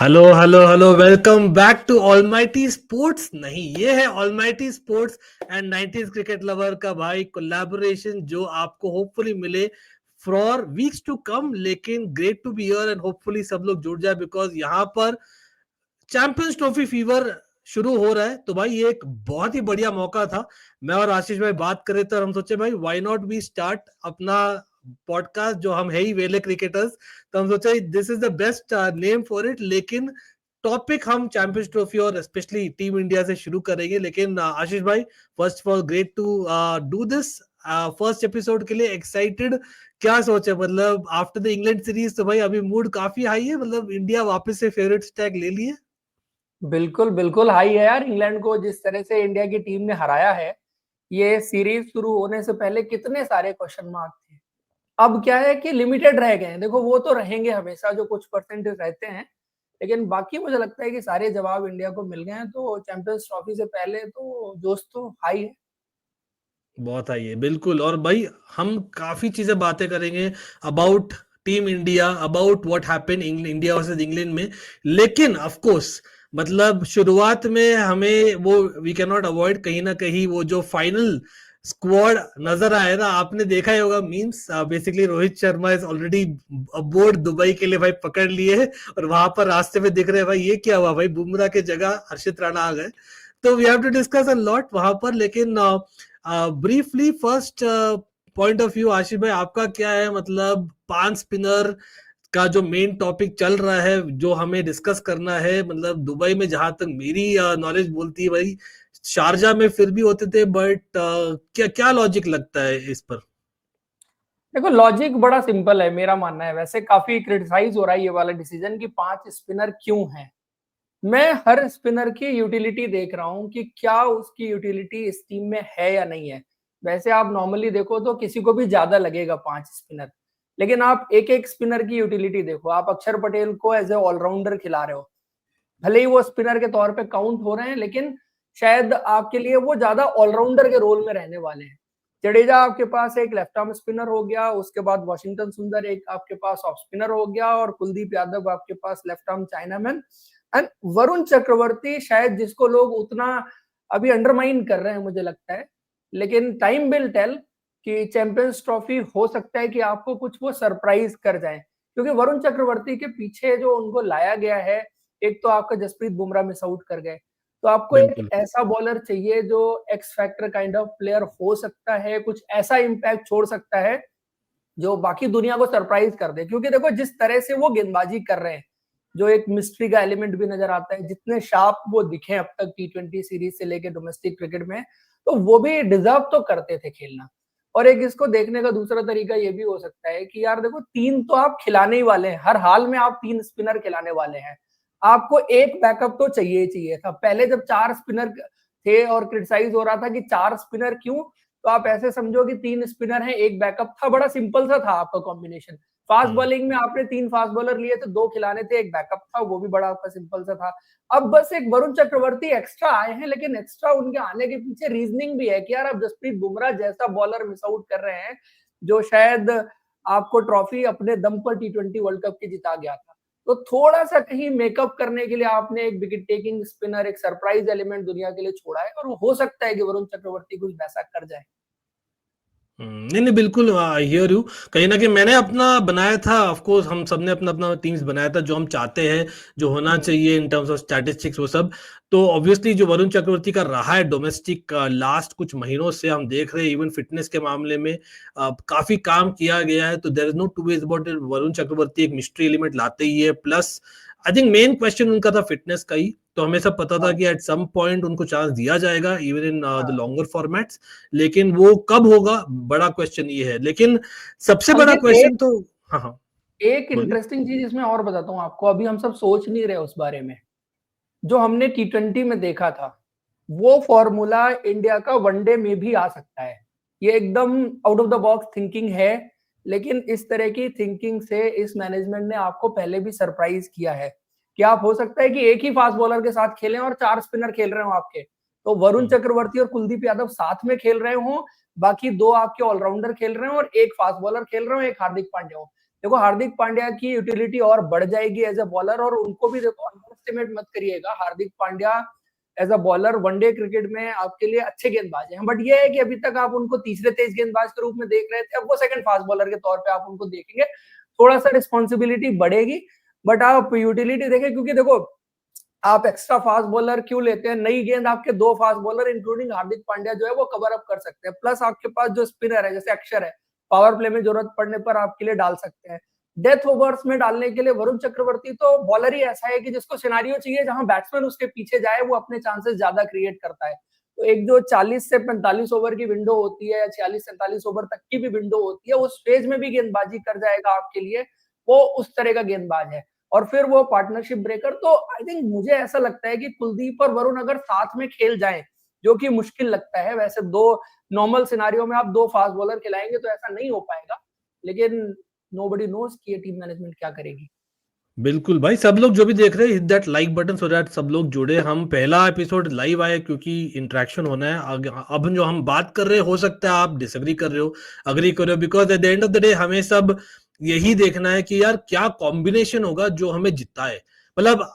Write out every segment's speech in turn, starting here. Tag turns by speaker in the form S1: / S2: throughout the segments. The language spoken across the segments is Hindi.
S1: Hello hello hello, welcome back to Almighty Sports. नहीं, ये है Almighty Sports and 90s cricket lover का भाई कोलैबोरेशन जो आपको होपफुली मिले फॉर वीक्स टू कम। लेकिन great to be here and hopefully सब लोग जुड़ जाए बिकॉज यहाँ पर चैंपियंस ट्रॉफी फीवर शुरू हो रहा है। तो भाई ये एक बहुत ही बढ़िया मौका था। मैं और आशीष भाई बात कर रहे थे और हम सोचे भाई व्हाई नॉट वी स्टार्ट अपना पॉडकास्ट, जो हम है ही वेले क्रिकेटर्स। तो हम सोचा this is the best name for it. लेकिन टॉपिक हम चैंपियंस ट्रॉफी और स्पेशली टीम इंडिया से शुरू करेंगे। लेकिन आशीष भाई, first of all great to do this first episode के लिए। एक्साइटेड क्या सोचे, मतलब आफ्टर द इंग्लैंड सीरीज तो भाई अभी मूड काफी हाई है। मतलब इंडिया वापस से फेवरेट टैग ले लिए।
S2: बिल्कुल बिल्कुल हाई है यार। इंग्लैंड को जिस तरह से इंडिया की टीम ने हराया है, ये सीरीज शुरू होने से पहले कितने सारे क्वेश्चन मार्क थे। अब क्या है कि लिमिटेड रह गए हैं। देखो, वो तो रहेंगे हमेशा, जो कुछ परसेंटेज रहते हैं, लेकिन बाकी मुझे लगता है कि सारे जवाब इंडिया को मिल गए हैं। तो चैंपियंस ट्रॉफी से पहले तो जोश तो हाई है।
S1: बहुत आई है बिल्कुल। और भाई हम काफी चीजें बातें करेंगे about team India, about what happened India versus England में। लेकिन ऑफ कोर्स मतलब शुरुआत में हमें वो वी कैन नॉट अवॉइड कहीं ना कहीं वो जो फाइनल स्क्वाड नजर आया ना। आपने देखा ही होगा memes. Basically Rohit Sharma is already abroad Dubai के लिए भाई, पकड़ लिए है। और वहां पर रास्ते में दिख रहे हैं भाई ये क्या हुआ भाई, बुमराह के जगह हर्षित राणा आ गए। तो we have to discuss a lot वहां पर। लेकिन briefly first point of view Ashish भाई आपका क्या है? मतलब पांच स्पिनर का जो मेन टॉपिक चल रहा है, जो हमें डिस्कस करना है। मतलब दुबई में जहां तक मेरी नॉलेज बोलती है भाई, शारजा में फिर भी होते थे, बट क्या क्या लॉजिक लगता है इस पर?
S2: देखो, लॉजिक बड़ा सिंपल है, मेरा मानना है। वैसे काफी क्रिटिसाइज हो रहा है ये वाला डिसीजन कि 5 स्पिनर क्यों हैं। मैं हर स्पिनर की यूटिलिटी देख रहा हूं कि क्या उसकी यूटिलिटी इस टीम में है या नहीं है। वैसे आप नॉर्मली देखो तो किसी को भी ज्यादा लगेगा 5 स्पिनर, लेकिन आप एक एक स्पिनर की यूटिलिटी देखो। आप अक्षर पटेल को एज ए ऑलराउंडर खिला रहे हो, भले ही वो स्पिनर के तौर पे काउंट हो रहे हैं, लेकिन शायद आपके लिए वो ज्यादा ऑलराउंडर के रोल में रहने वाले हैं। जडेजा आपके पास एक लेफ्ट आर्म स्पिनर हो गया, उसके बाद वॉशिंगटन सुंदर एक आपके पास ऑफ स्पिनर हो गया, और कुलदीप यादव आपके पास left arm chinaman, and Varun Chakravarthy शायद जिसको लोग उतना अभी अंडरमाइन कर रहे हैं मुझे लगता है। लेकिन टाइम विल टेल कि चैंपियंस ट्रॉफी हो सकता है कि आपको कुछ वो सरप्राइज कर जाए, क्योंकि वरुण चक्रवर्ती के पीछे जो उनको लाया गया है, एक तो आपका जसप्रीत बुमराह मिस आउट कर गए, तो आपको एक
S1: बिल्कुल
S2: ऐसा बॉलर चाहिए जो x factor kind of player हो सकता है, कुछ ऐसा इंपैक्ट छोड़ सकता है जो बाकी दुनिया को सरप्राइज कर दे। क्योंकि देखो, जिस तरह से वो गेंदबाजी कर रहे हैं, जो एक मिस्ट्री का एलिमेंट भी नजर आता है, जितने शार्प वो दिखे अब तक T20 सीरीज से लेके डोमेस्टिक क्रिकेट में, तो वो भी डिजर्व तो करते थे खेलना। और एक इसको देखने का दूसरा तरीका ये भी हो सकता है कि यार देखो, तीन तो आप खिलाने ही वाले हैं, हर हाल में आप 3 स्पिनर खिलाने वाले हैं। आपको एक बैकअप तो चाहिए ही चाहिए था। पहले जब 4 स्पिनर थे और क्रिटिसाइज हो रहा था कि 4 स्पिनर क्यों, तो आप ऐसे समझो कि 3 स्पिनर हैं, एक बैकअप था। बड़ा सिंपल सा था आपका कॉम्बिनेशन। फास्ट बॉलिंग में आपने 3 फास्ट बॉलर लिए थे, 2 खिलाने थे, एक बैकअप था, वो भी बड़ा आपका सिंपल सा था। अब बस एक वरुण चक्रवर्ती एक्स्ट्रा आए हैं, लेकिन एक्स्ट्रा उनके आने के पीछे रीजनिंग भी है कि यार अब जसप्रीत बुमराह जैसा बॉलर मिस आउट कर रहे हैं, जो शायद आपको ट्रॉफी अपने दम पर T20 वर्ल्ड कप की जिता गया था। तो थोड़ा सा कहीं मेकअप करने के लिए आपने एक विकेट टेकिंग स्पिनर, एक सरप्राइज एलिमेंट दुनिया के लिए छोड़ा है, और हो सकता है कि वरुण चक्रवर्ती कुछ वैसा कर जाए।
S1: नहीं नहीं बिल्कुल, आई हियर यू। कहीं ना कहीं मैंने अपना बनाया था, ऑफ कोर्स हम सबने अपना अपना टीम्स बनाया था जो हम चाहते हैं, जो होना चाहिए इन टर्म्स ऑफ स्टैटिस्टिक्स वो सब। तो ऑब्वियसली जो वरुण चक्रवर्ती का रहा है डोमेस्टिक लास्ट कुछ महीनों से हम देख रहे हैं, इवन फिटनेस के मामले में काफी काम किया गया है। तो there is no two ways about it, Varun Chakravarthy एक मिस्ट्री एलिमेंट लाते ही है। Plus I think main question उनका था फिटनेस का ही। तो हमें सब पता था
S2: हाँ
S1: कि एट सम पॉइंट उनको चांस दिया जाएगा इवन इन द
S2: हाँ।
S1: Longer formats. लेकिन वो कब होगा, बड़ा क्वेश्चन ये है। लेकिन सबसे बड़ा
S2: अंकित,
S1: क्वेश्चन तो हाँ हाँ
S2: एक
S1: बोलिए।
S2: इंटरेस्टिंग चीज इसमें और बताता हूँ आपको, अभी हम सब सोच नहीं रहे उस बारे में। जो हमने T20 में देखा था, वो फॉर्मूला इंडिया का वनडे में भी आ सकता है। ये एकदम out of the box thinking है, लेकिन इस तरह की थिंकिंग से इस मैनेजमेंट ने आपको पहले भी सरप्राइज किया है कि आप हो सकता है कि एक ही फास्ट बॉलर के साथ खेलें और 4 स्पिनर खेल रहे हो आपके, तो वरुण
S1: हम्म,
S2: चक्रवर्ती और कुलदीप यादव साथ में खेल रहे हो, बाकी 2 आपके ऑलराउंडर खेल रहे हो और एक फास्ट बॉलर खेल रहे हो, एक हार्दिक पांड्या हो। देखो हार्दिक पांड्या की यूटिलिटी और बढ़ जाएगी एज अ बॉलर, और उनको भी देखो अंडरएस्टिमेट मत करिएगा। Hardik Pandya as a bowler one day cricket में आपके लिए अच्छे गेंदबाज हैं, बट ये है कि अभी तक आप उनको तीसरे तेज गेंदबाज के रूप में देख रहे थे, अब वो सेकंड फास्ट बॉलर के तौर पे आप उनको देखेंगे, थोड़ा सा रिस्पॉन्सिबिलिटी बढ़ेगी, बट आप यूटिलिटी देखें, क्योंकि देखो आप एक्स्ट्रा फास्ट बॉलर क्यों लेते हैं, नई गेंद आपके 2 fast bowler including Hardik Pandya जो है वो कवर अप कर सकते हैं, प्लस आपके पास जो स्पिनर है जैसे अक्षर है, पावर प्ले में जरूरत पड़ने पर आपके लिए डाल सकते हैं। डेथ ओवर्स में डालने के लिए वरुण चक्रवर्ती तो बॉलर ही ऐसा है कि जिसको सिनारियो चाहिए जहां बैट्समैन उसके पीछे जाए, वो अपने चांसेस ज्यादा क्रिएट करता है। तो एक जो 40 से 45 ओवर की विंडो होती है या 46 से 45 ओवर तक की भी विंडो होती है, उस फेज में भी गेंदबाजी कर जाएगा आपके लिए, वो उस तरह का गेंदबाज है। और फिर वो पार्टनरशिप ब्रेकर, तो आई थिंक मुझे ऐसा लगता है कि कुलदीप और वरुण अगर साथ में खेल जाएं, जो कि मुश्किल लगता है वैसे, दो नॉर्मल सिनारियो में आप 2 फास्ट बॉलर खिलाएंगे तो ऐसा नहीं हो पाएगा, लेकिन नोबडी नोज कि ये टीम मैनेजमेंट क्या करेगी।
S1: बिल्कुल भाई, सब लोग जो भी देख रहे हैं, hit that like button so that सब लोग जुड़े। हम पहला एपिसोड लाइव आए क्योंकि इंटरेक्शन होना है। अब जो हम बात कर रहे हैं, हो सकता है आप डिसएग्री कर रहे हो, अग्री कर रहे हो, because at the end of the day हमें सब यही देखना है कि यार क्या कॉम्बिनेशन होगा जो हमें जिताए। मतलब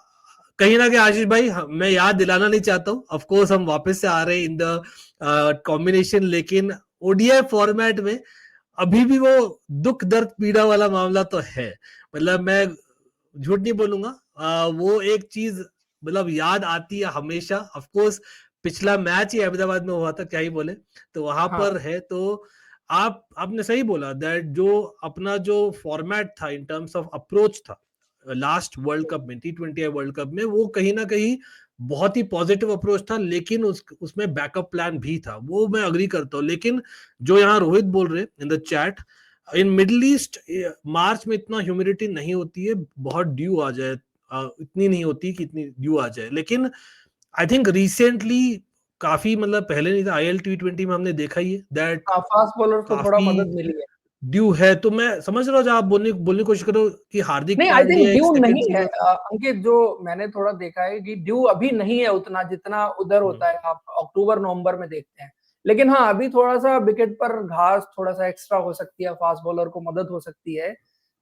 S1: कहीं ना कहीं आशीष भाई, मैं याद दिलाना नहीं चाहता हूँ, ऑफकोर्स हम वापस से आ रहे हैं इन द कॉम्बिनेशन, लेकिन ओडीआई फॉर्मेट में अभी भी वो दुख दर्द पीड़ा वाला मामला तो है। मतलब मैं झूठ नहीं बोलूंगा, वो एक चीज मतलब याद आती है हमेशा। ऑफ कोर्स पिछला मैच ही अहमदाबाद में हुआ था, क्या ही बोले, तो वहां
S2: हाँ
S1: पर है। तो आपने सही बोला दैट जो अपना जो फॉर्मेट था इन टर्म्स ऑफ अप्रोच था लास्ट वर्ल्ड कप में, T20 वर्ल्ड कप में, वो कहीं ना कहीं बहुत ही पॉजिटिव अप्रोच था, लेकिन उसमें बैकअप प्लान भी था, वो मैं अग्री करता हूँ। लेकिन जो यहाँ रोहित बोल रहे in the chat, in Middle East March में इतना ह्यूमिडिटी नहीं होती है, बहुत ड्यू आ जाए, इतनी नहीं होती कि इतनी ड्यू आ जाए। लेकिन आई थिंक रिसेंटली काफी, मतलब पहले नहीं था, IL T20 में हमने देखा ही है दैट
S2: हाँ, फास्ट बॉलर को थोड़ा
S1: काफी
S2: मदद मिली है।
S1: ड्यू है। तो मैं समझ रहा हूँ जब आप बोलने की कोशिश करो कि हार्दिक
S2: नहीं, आई थिंक
S1: पांड्या एक
S2: ड्यू
S1: सेकंड
S2: नहीं है
S1: सीजन।
S2: अंकित, जो मैंने थोड़ा देखा है कि ड्यू अभी नहीं है उतना जितना उधर होता है, आप अक्टूबर नवंबर में देखते हैं। लेकिन हाँ, अभी थोड़ा सा विकेट पर घास थोड़ा सा एक्स्ट्रा हो सकती है, फास्ट बॉलर को मदद हो सकती है।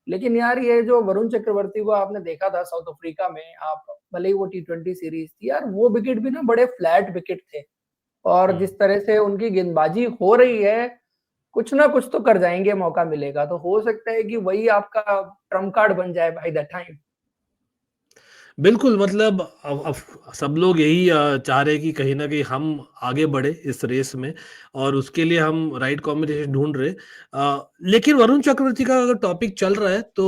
S2: लेकिन यार ये जो वरुण चक्रवर्ती को आपने देखा था साउथ अफ्रीका में, आप भले ही वो T20 सीरीज थी यार, वो विकेट भी ना बड़े फ्लैट विकेट थे, और जिस तरह से उनकी गेंदबाजी हो रही है, कुछ ना कुछ तो कर जाएंगे, मौका मिलेगा तो हो सकता है कि वही आपका ट्रम्प कार्ड बन जाए बाय द टाइम।
S1: बिल्कुल, मतलब अब सब लोग यही चाह रहे हैं कि कहीं ना कहीं हम आगे बढ़े इस रेस में, और उसके लिए हम राइट कॉम्बिनेशन ढूंढ रहे। लेकिन वरुण चक्रवर्ती का अगर टॉपिक चल रहा है तो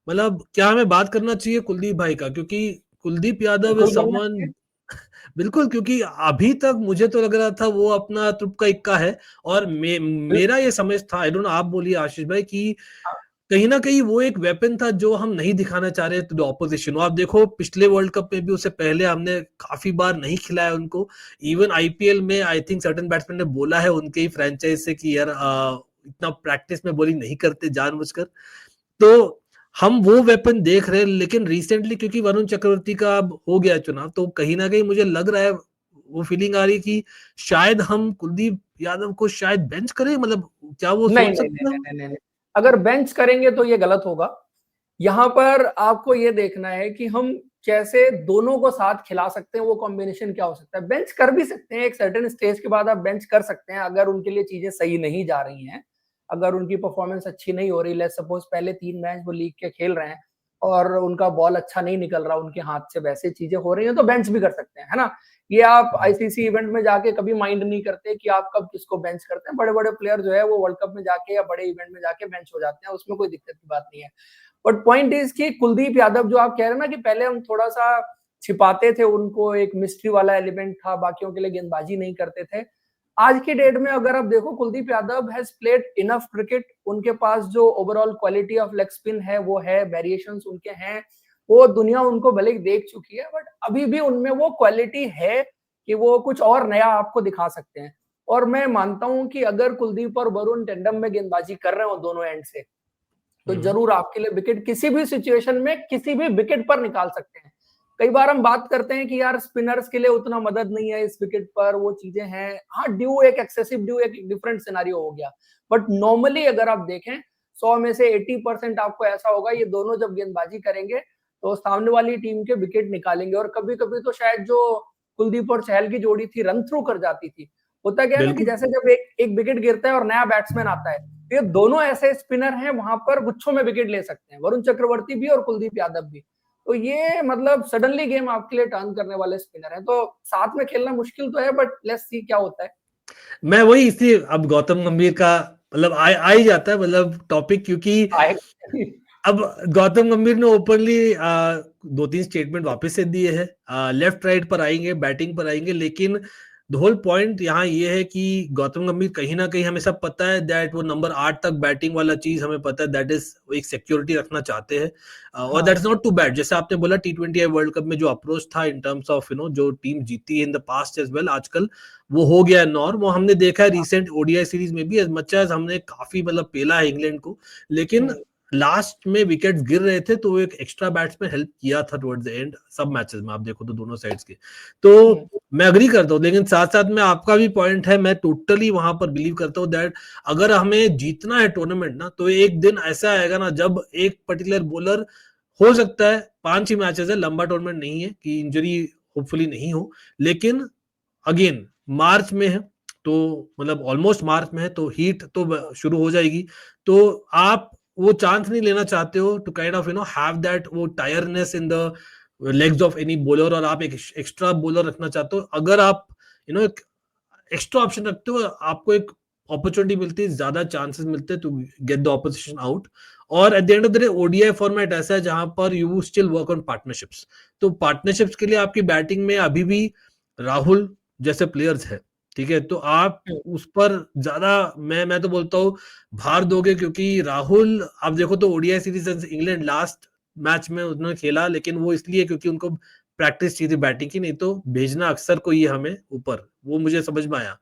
S1: मतलब क्या हमें बात करना चाहिए कुलदीप भाई का, क्योंकि कुलदीप यादव इज
S2: बिल्कुल करना
S1: समवन।
S2: चाहिए।
S1: बिल्कुल, क्योंकि अभी तक मुझे तो लग रहा था वो अपना तुप का इक्का है, और मेरा ये समझ था, आई डोंट नो, आप बोलिए आशीष भाई, कि कहीं ना कहीं वो एक वेपन था जो हम नहीं दिखाना चाह रहे थे ऑपोजिशन। आप देखो पिछले वर्ल्ड कप में भी, उससे पहले हमने काफी बार नहीं खिलाया उनको। इवन IPL में आई थिंक सर्टेन बैट्समैन ने बोला है उनके ही फ्रेंचाइज से कि यार इतना प्रैक्टिस में बॉलिंग नहीं करते जानबूझकर। तो हम वो वेपन देख रहे हैं, लेकिन रिसेंटली क्योंकि वरुण चक्रवर्ती का अब हो गया चुनाव, तो कहीं ना कहीं मुझे लग रहा है, वो फीलिंग आ रही है कि शायद हम कुलदीप यादव को शायद बेंच करें। मतलब क्या वो
S2: नहीं
S1: सोच
S2: नहीं नहीं
S1: सकते हैं हम?
S2: नहीं नहीं नहीं, अगर बेंच करेंगे तो ये गलत होगा। यहाँ पर आपको ये देखना है कि हम कैसे दोनों को साथ खिला सकते हैं, वो कॉम्बिनेशन क्या हो सकता है। बेंच कर भी सकते हैं, एक सर्टेन स्टेज के बाद आप बेंच कर सकते हैं अगर उनके लिए चीजें सही नहीं जा रही हैं, अगर उनकी परफॉर्मेंस अच्छी नहीं हो रही। लेट्स सपोज पहले 3 मैच वो लीग के खेल रहे हैं और उनका बॉल अच्छा नहीं निकल रहा उनके हाथ से, वैसे चीजें हो रही हैं तो बेंच भी कर सकते हैं, है ना। ये आप ICC इवेंट में जाके कभी माइंड नहीं करते कि आप कब किसको बेंच करते हैं। बड़े बड़े प्लेयर जो है वो वर्ल्ड कप में जाके या बड़े इवेंट में जाके बेंच हो जाते हैं, उसमें कोई दिक्कत की बात नहीं है। बट पॉइंट इज कि कुलदीप यादव जो आप कह रहे हैं ना कि पहले हम थोड़ा सा छिपाते थे उनको, एक मिस्ट्री वाला एलिमेंट था, बाकियों के लिए गेंदबाजी नहीं करते थे। आज की डेट में अगर आप देखो, Kuldeep Yadav has played enough cricket, उनके पास जो overall quality of leg spin है वो है, वेरिएशंस उनके हैं, वो दुनिया उनको भले ही देख चुकी है, बट अभी भी उनमें वो क्वालिटी है कि वो कुछ और नया आपको दिखा सकते हैं। और मैं मानता हूं कि अगर कुलदीप और वरुण टेंडम में गेंदबाजी कर रहे हो दोनों एंड से, तो जरूर आपके लिए विकेट किसी भी सिचुएशन में किसी भी विकेट पर निकाल सकते हैं। कई बार हम बात करते हैं कि यार स्पिनर्स के लिए उतना मदद नहीं है इस विकेट पर, वो चीजें हैं। हाँ, ड्यू एक एक्सेसिव ड्यू एक डिफरेंट सिनारियो हो गया, बट नॉर्मली अगर आप देखें 100 में से 80% आपको ऐसा होगा ये दोनों जब गेंदबाजी करेंगे तो सामने वाली टीम के विकेट निकालेंगे। और कभी कभी तो शायद जो कुलदीप और चहल की जोड़ी थी रन थ्रू कर जाती थी। होता क्या है ना कि जैसे जब एक विकेट गिरता है और नया बैट्समैन आता है, तो ये दोनों ऐसे स्पिनर हैं वहां पर गुच्छों में विकेट ले सकते हैं, वरुण चक्रवर्ती भी और कुलदीप यादव भी। तो ये मतलब सडनली गेम आपके लिए टर्न करने वाले स्पिनर हैं, तो साथ में खेलना मुश्किल तो है, बट लेट्स सी क्या होता है।
S1: मैं वही इसी अब गौतम गंभीर का मतलब आ ही जाता है मतलब टॉपिक, क्योंकि अब गौतम गंभीर ने ओपनली 2-3 स्टेटमेंट वापस से दिए हैं, लेफ्ट राइट पर आएंगे, बैटिंग पर आएंगे, लेकिन द होल पॉइंट यहाँ ये है कि गौतम गंभीर कहीं ना कहीं हमें सब पता है दैट वो नंबर 8 तक बैटिंग वाला चीज हमें पता है, दैट इज एक सिक्योरिटी रखना चाहते हैं, और that is not too bad. जैसे आपने बोला T20 वर्ल्ड कप में जो अप्रोच था इन टर्म्स ऑफ जो टीम जीती है in the past as well, आजकल वो हो गया है नॉर्म। वो हमने देखा है रिसेंट ओडीआई सीरीज में भी, एज मच एज हमने काफी मतलब पेला है इंग्लैंड को, लेकिन लास्ट में विकेट्स गिर रहे थे तो एक एक्स्ट्रा बैट्समैन हेल्प किया था टुवर्ड्स द एंड सब मैचेस में, आप देखो तो दोनों साइड्स के। तो मैं अग्री करता हूँ, लेकिन साथ साथ में आपका भी पॉइंट है, मैं टोटली वहां पर बिलीव करता हूँ दैट अगर हमें जीतना है टूर्नामेंट ना, तो एक दिन ऐसा आएगा ना जब एक पर्टिकुलर बॉलर, हो सकता है 5 ही मैचेस है, लंबा टूर्नामेंट नहीं है कि इंजरी होपफुली नहीं हो, लेकिन अगेन मार्च में है, तो मतलब ऑलमोस्ट मार्च में है, तो हीट तो शुरू हो जाएगी, तो आप वो चांस नहीं लेना चाहते हो to kind of have that वो tiredness in the legs of any bowler, और आप एक एक्स्ट्रा बॉलर रखना चाहते हो। अगर आप एक एक्स्ट्रा ऑप्शन रखते हो, आपको एक अपॉर्चुनिटी मिलती है, ज्यादा चांसेस मिलते हैं to get the opposition out. और at the end of the day ODI format ऐसा है जहां पर you still work on partnerships, तो पार्टनरशिप्स के लिए आपकी बैटिंग में अभी भी राहुल जैसे प्लेयर्स है, ठीक है, तो आप उस पर ज्यादा मैं तो बोलता हूँ भार दोगे, क्योंकि राहुल आप देखो तो ODI series England last match में उन्होंने खेला, लेकिन वो इसलिए क्योंकि उनको प्रैक्टिस चाहिए थी बैटिंग की, नहीं तो भेजना अक्सर कोई हमें ऊपर, वो मुझे समझ में आया।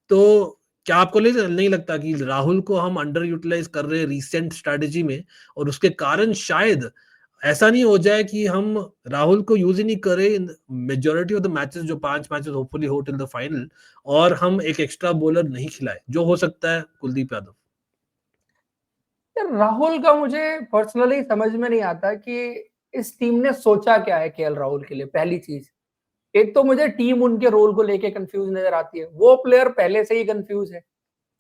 S1: तो क्या आपको नहीं लगता कि राहुल को हम अंडर यूटिलाइज कर रहे हैं रिसेंट स्ट्रेटेजी में, और उसके कारण शायद ऐसा नहीं हो जाए कि हम राहुल को यूज ही नहीं करें in majority of the matches, जो 5 मैचेस होपफुली हो टिल द फाइनल, और हम एक एक्स्ट्रा बॉलर नहीं खिलाए, जो हो सकता है कुलदीप यादव।
S2: राहुल का मुझे पर्सनली समझ में नहीं आता कि इस टीम ने सोचा क्या है केएल राहुल के लिए। पहली चीज, एक तो मुझे टीम उनके रोल को लेके कंफ्यूज नजर आती है, वो प्लेयर पहले से ही कंफ्यूज है,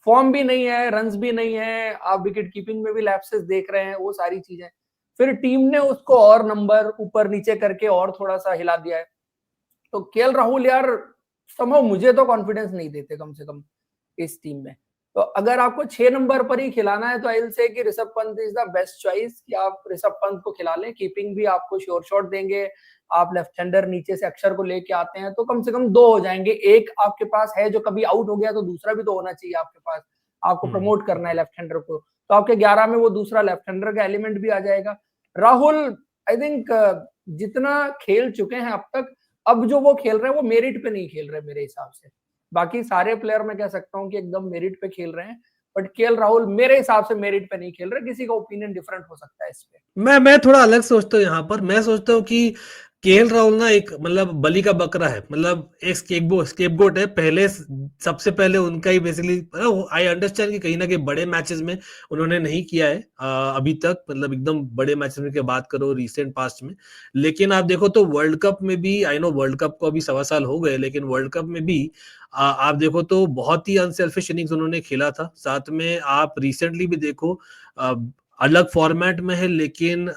S2: फॉर्म भी नहीं है, रन्स भी नहीं है, आप विकेट कीपिंग में भी लैप्सेस देख रहे हैं, वो सारी चीजें। फिर टीम ने उसको और नंबर ऊपर नीचे करके और थोड़ा सा हिला दिया है। तो केएल राहुल यार समझो मुझे तो कॉन्फिडेंस नहीं देते कम से कम इस टीम में। तो अगर आपको 6 नंबर पर ही खिलाना है तो आई विल से कि Rishabh Pant is the best choice, कि आप ऋषभ पंत को खिला लें, कीपिंग भी आपको श्योर शॉट देंगे, आप लेफ्ट हैंडर नीचे से अक्षर को लेके आते हैं तो कम से कम 2 हो जाएंगे। एक आपके पास है जो कभी आउट हो गया तो दूसरा भी तो होना चाहिए आपके पास, आपको प्रमोट करना है लेफ्ट हैंडर को, तो आपके 11 में वो दूसरा लेफ्ट हैंडर का एलिमेंट भी आ जाएगा। राहुल आई थिंक जितना खेल चुके हैं अब तक, अब जो वो खेल रहे हैं वो मेरिट पे नहीं खेल रहे मेरे हिसाब से। बाकी सारे प्लेयर मैं कह सकता हूँ कि एकदम मेरिट पे खेल रहे हैं, बट केएल राहुल मेरे हिसाब से मेरिट पे नहीं खेल रहे। किसी का ओपिनियन डिफरेंट हो सकता है इस पे।
S1: मैं थोड़ा अलग सोचता हूँ यहाँ पर, मैं सोचता हूँ कि केएल राहुल ना एक मतलब बलि का बकरा है, मतलब एक स्केपगोट है, पहले सबसे पहले उनका ही बेसिकली। आई अंडरस्टैंड कि कहीं ना कहीं बड़े मैचेस में उन्होंने नहीं किया है अभी तक, मतलब एकदम बड़े मैचेस में की बात करो रिसेंट पास्ट में, लेकिन आप देखो तो वर्ल्ड कप में भी, आई नो वर्ल्ड कप को अभी 1.25 साल हो गए, लेकिन वर्ल्ड कप में भी आप देखो तो बहुत ही अनसेल्फिश इनिंग्स उन्होंने खेला था। साथ में आप रिसेंटली भी देखो, अलग फॉर्मेट में है, लेकिन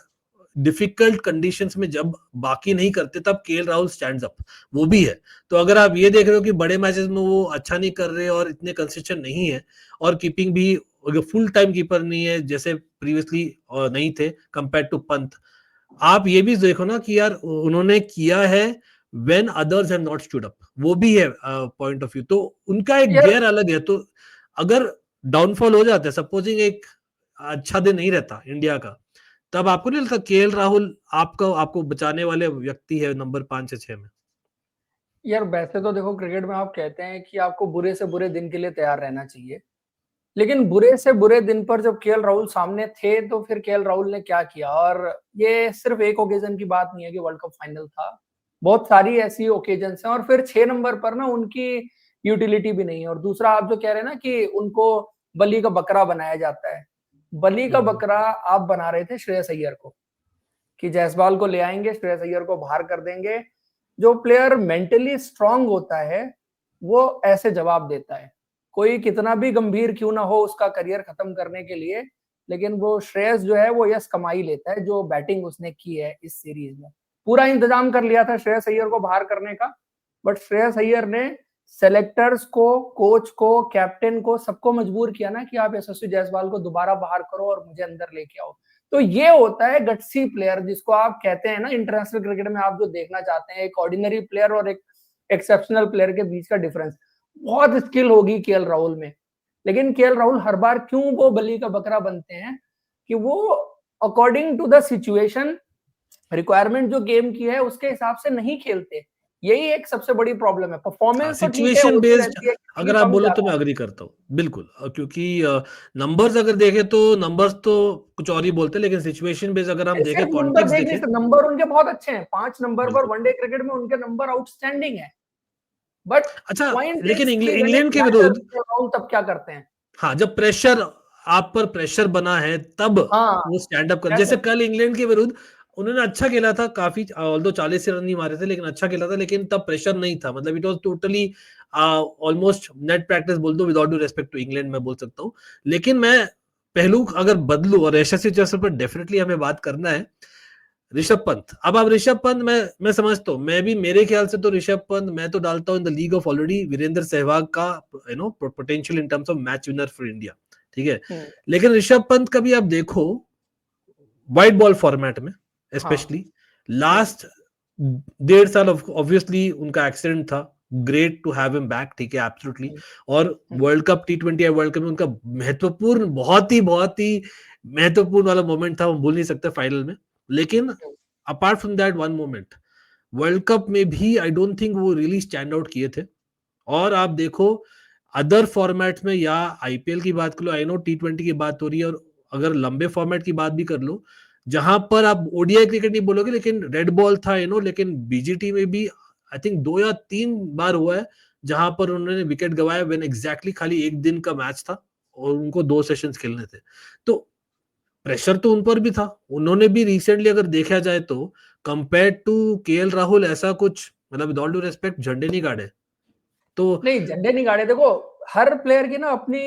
S1: डिफिकल्ट कंडीशंस में जब बाकी नहीं करते तब केएल राहुल स्टैंड्स अप, वो भी है। तो अगर आप ये देख रहे हो कि बड़े मैचेस में वो अच्छा नहीं कर रहे और इतने कंसिस्टेंट नहीं है, और कीपिंग भी फुल टाइम कीपर नहीं है जैसे प्रीवियसली नहीं थे कंपेयर टू पंत, आप ये भी देखो ना कि यार उन्होंने किया है when others have not stood up, वो भी है पॉइंट ऑफ व्यू, तो उनका एक गेयर अलग है। तो अगर डाउनफॉल हो जाता है, सपोजिंग एक अच्छा दिन नहीं रहता इंडिया का, तब आपको नहीं लगता केएल राहुल आपको बचाने वाले व्यक्ति है नंबर 5 या 6 में?
S2: यार वैसे तो देखो क्रिकेट में आप कहते हैं कि आपको बुरे से बुरे दिन के लिए तैयार रहना चाहिए, लेकिन बुरे से बुरे दिन पर जब केएल राहुल सामने थे तो फिर केएल राहुल ने क्या किया। और ये सिर्फ एक ओकेजन की बात नहीं है कि वर्ल्ड कप फाइनल था, बहुत सारी ऐसी ओकेजन हैं। और फिर 6 नंबर पर ना उनकी यूटिलिटी भी नहीं है। और दूसरा आप जो कह रहे हैं ना कि उनको बलि का बकरा बनाया जाता है, बलि का बकरा आप बना रहे थे श्रेयस अय्यर को, कि जायसवाल को ले आएंगे, श्रेयस अय्यर को बाहर कर देंगे। जो प्लेयर मेंटली स्ट्रांग होता है वो ऐसे जवाब देता है, कोई कितना भी गंभीर क्यों ना हो उसका करियर खत्म करने के लिए, लेकिन वो श्रेयस जो है वो यस कमा ही लेता है। जो बैटिंग उसने की है इस सीरीज में, पूरा इंतजाम कर लिया था श्रेयस अय्यर को बाहर करने का, बट श्रेयस अय्यर ने सेलेक्टर्स को, कोच को, कैप्टन को, सबको मजबूर किया ना कि आप यशस्वी जायसवाल को दोबारा बाहर करो और मुझे अंदर लेके आओ। तो ये होता है गट्सी प्लेयर, जिसको आप कहते हैं ना इंटरनेशनल क्रिकेट में आप जो देखना चाहते हैं, एक ऑर्डिनरी प्लेयर और एक एक्सेप्शनल प्लेयर के बीच का डिफरेंस। बहुत स्किल होगी केएल राहुल में, लेकिन केएल राहुल हर बार क्यों वो बलि का बकरा बनते हैं कि वो according to the situation, requirement जो गेम की है उसके हिसाब से नहीं खेलते। यही एक सबसे बड़ी प्रॉब्लम है। परफॉर्मेंस तो ठीक है,
S1: सिचुएशन
S2: होती
S1: बेस्ड
S2: रहती है,
S1: अगर आप बोलो तो मैं अग्री करता हूँ बिल्कुल, क्योंकि नंबर्स अगर देखें तो नंबर्स तो कुछ और ही बोलते हैं, लेकिन सिचुएशन बेस्ड अगर हम देखें,
S2: सिर्फ नंबर
S1: कॉन्टेक्स्ट
S2: देख
S1: देखें,
S2: नहीं सकते, नंबर उनके बहुत अच्छे हैं, 5 नंबर पर
S1: बिल्कुल।
S2: वनडे क्रिकेट में उनके नंबर आउटस्टैंडिंग है, बट
S1: अच्छा,
S2: पॉइंट
S1: लेकिन
S2: इज कि व्हेन इट
S1: इंग्लैंड के विरुद्ध,
S2: मैटर्स तब क्या करते हैं।
S1: हाँ, जब प्रेशर आप पर प्रेशर बना है तब
S2: हाँ,
S1: वो स्टैंड अप कर,
S2: कैसे?
S1: जैसे कल इंग्लैंड के विरुद्ध उन्होंने अच्छा खेला था काफी, ऑल्दो 40 रन नहीं मारे थे लेकिन अच्छा खेला था, लेकिन तब प्रेशर नहीं था, मतलब it was totally almost net practice बोल दो, without due respect to England मैं बोल सकता हूं। लेकिन मैं पहलू अगर बदलू, और यशस्वी जायसवाल पर डेफिनेटली हमें बात करना है, ऋषभ पंत। अब आप ऋषभ पंत, मैं समझता हूँ, मैं भी मेरे ख्याल से तो ऋषभ पंत मैं तो डालता हूँ in the league of already Virender Sehwag का potential in terms of match winner for India, ठीक है। लेकिन ऋषभ पंत का भी आप देखो व्हाइट बॉल फॉर्मेट में स्पेशली लास्ट 1.5 साल ऑब्वियसली उनका एक्सीडेंट था, great to have him back, ठीक है, एब्सोल्युटली। और world cup T20 world cup में उनका महत्वपूर्ण, बहुत ही महत्वपूर्ण वाला मोमेंट था, वो भूल नहीं सकते फाइनल में। लेकिन apart from that one moment, world cup में भी आई डोंट थिंक वो रियली स्टैंड आउट किए थे। और आप देखो अदर फॉर्मेट में, या आईपीएल की बात कर लो, आई नो T20 की बात हो रही है, और अगर लंबे फॉर्मेट की बात भी कर लो, जहां पर आप ओडीआई क्रिकेट नहीं बोलोगे लेकिन रेड बॉल था, लेकिन बीजीटी में भी आई थिंक 2 या 3 बार हुआ है जहां पर उन्होंने विकेट गवाया, व्हेन एग्जैक्टली खाली एक दिन का मैच था और उनको 2 सेशंस खेलने थे। तो प्रेशर तो उन पर भी था, उन्होंने भी रिसेंटली अगर देखा जाए तो कंपेयर टू केएल राहुल ऐसा कुछ, मतलब विद ऑल डू रेस्पेक्ट, झंडे नहीं गाड़े। तो
S2: नहीं, झंडे नहीं गाड़े। देखो हर प्लेयर की ना अपनी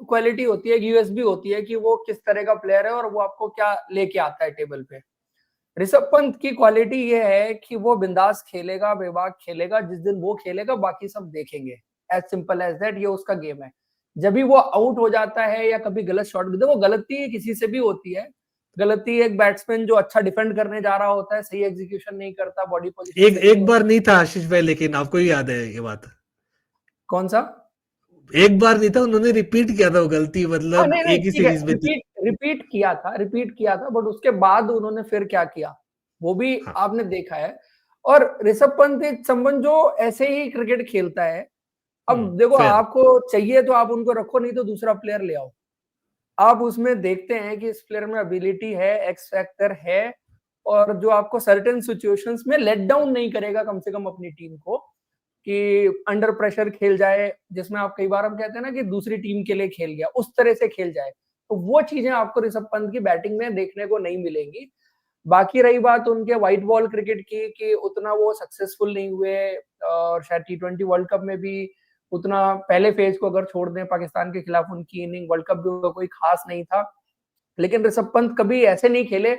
S2: क्वालिटी होती है, यूएसबी होती है कि वो किस तरह का प्लेयर है और वो आपको क्या लेके आता है टेबल पे। ऋषभ पंत की क्वालिटी ये है कि वो बिंदास खेलेगा, बेबाक खेलेगा, जिस दिन वो खेलेगा बाकी सब देखेंगे, एज सिंपल एज दैट। ये उसका गेम है। जब भी वो आउट हो जाता है या कभी गलत शॉट, देखो गलती किसी से भी होती है, गलती एक बैट्समैन जो अच्छा डिफेंड करने जा रहा होता है, सही एग्जीक्यूशन नहीं करता, बॉडी पोजीशन
S1: एक बार नहीं था आशीष भाई, लेकिन आपको ही याद है ये बात?
S2: कौन सा?
S1: एक बार नहीं था, उन्होंने रिपीट किया था वो गलती, मतलब
S2: नहीं नहीं
S1: एक ही
S2: ठीक है,
S1: सीरीज में थी।
S2: रिपीट किया था, बट उसके बाद उन्होंने फिर क्या किया वो भी
S1: हाँ,
S2: आपने देखा है। और ऋषभ पंत एक संबंध जो ऐसे ही क्रिकेट खेलता है। अब देखो
S1: फेयर।
S2: आपको चाहिए तो आप उनको रखो, नहीं तो दूसरा प्लेयर ले आओ। आप उसमें देखते हैं कि इस प्लेयर में एबिलिटी है, एक्स फैक्टर है, और जो आपको सर्टेन सिचुएशंस में लेट डाउन नहीं करेगा कम से कम अपनी टीम को, कि अंडर प्रेशर खेल जाए, जिसमें आप कई बार हम कहते हैं ना कि दूसरी टीम के लिए खेल गया, उस तरह से खेल जाए। तो वो चीजें आपको ऋषभ पंत की बैटिंग में देखने को नहीं मिलेंगी। बाकी रही बात उनके व्हाइट बॉल क्रिकेट की, कि उतना वो सक्सेसफुल नहीं हुए, और शायद T20 वर्ल्ड कप में भी उतना, पहले फेज को अगर छोड़ दें पाकिस्तान के खिलाफ उनकी इनिंग, वर्ल्ड कप भी कोई खास नहीं था। लेकिन ऋषभ पंत कभी ऐसे नहीं खेले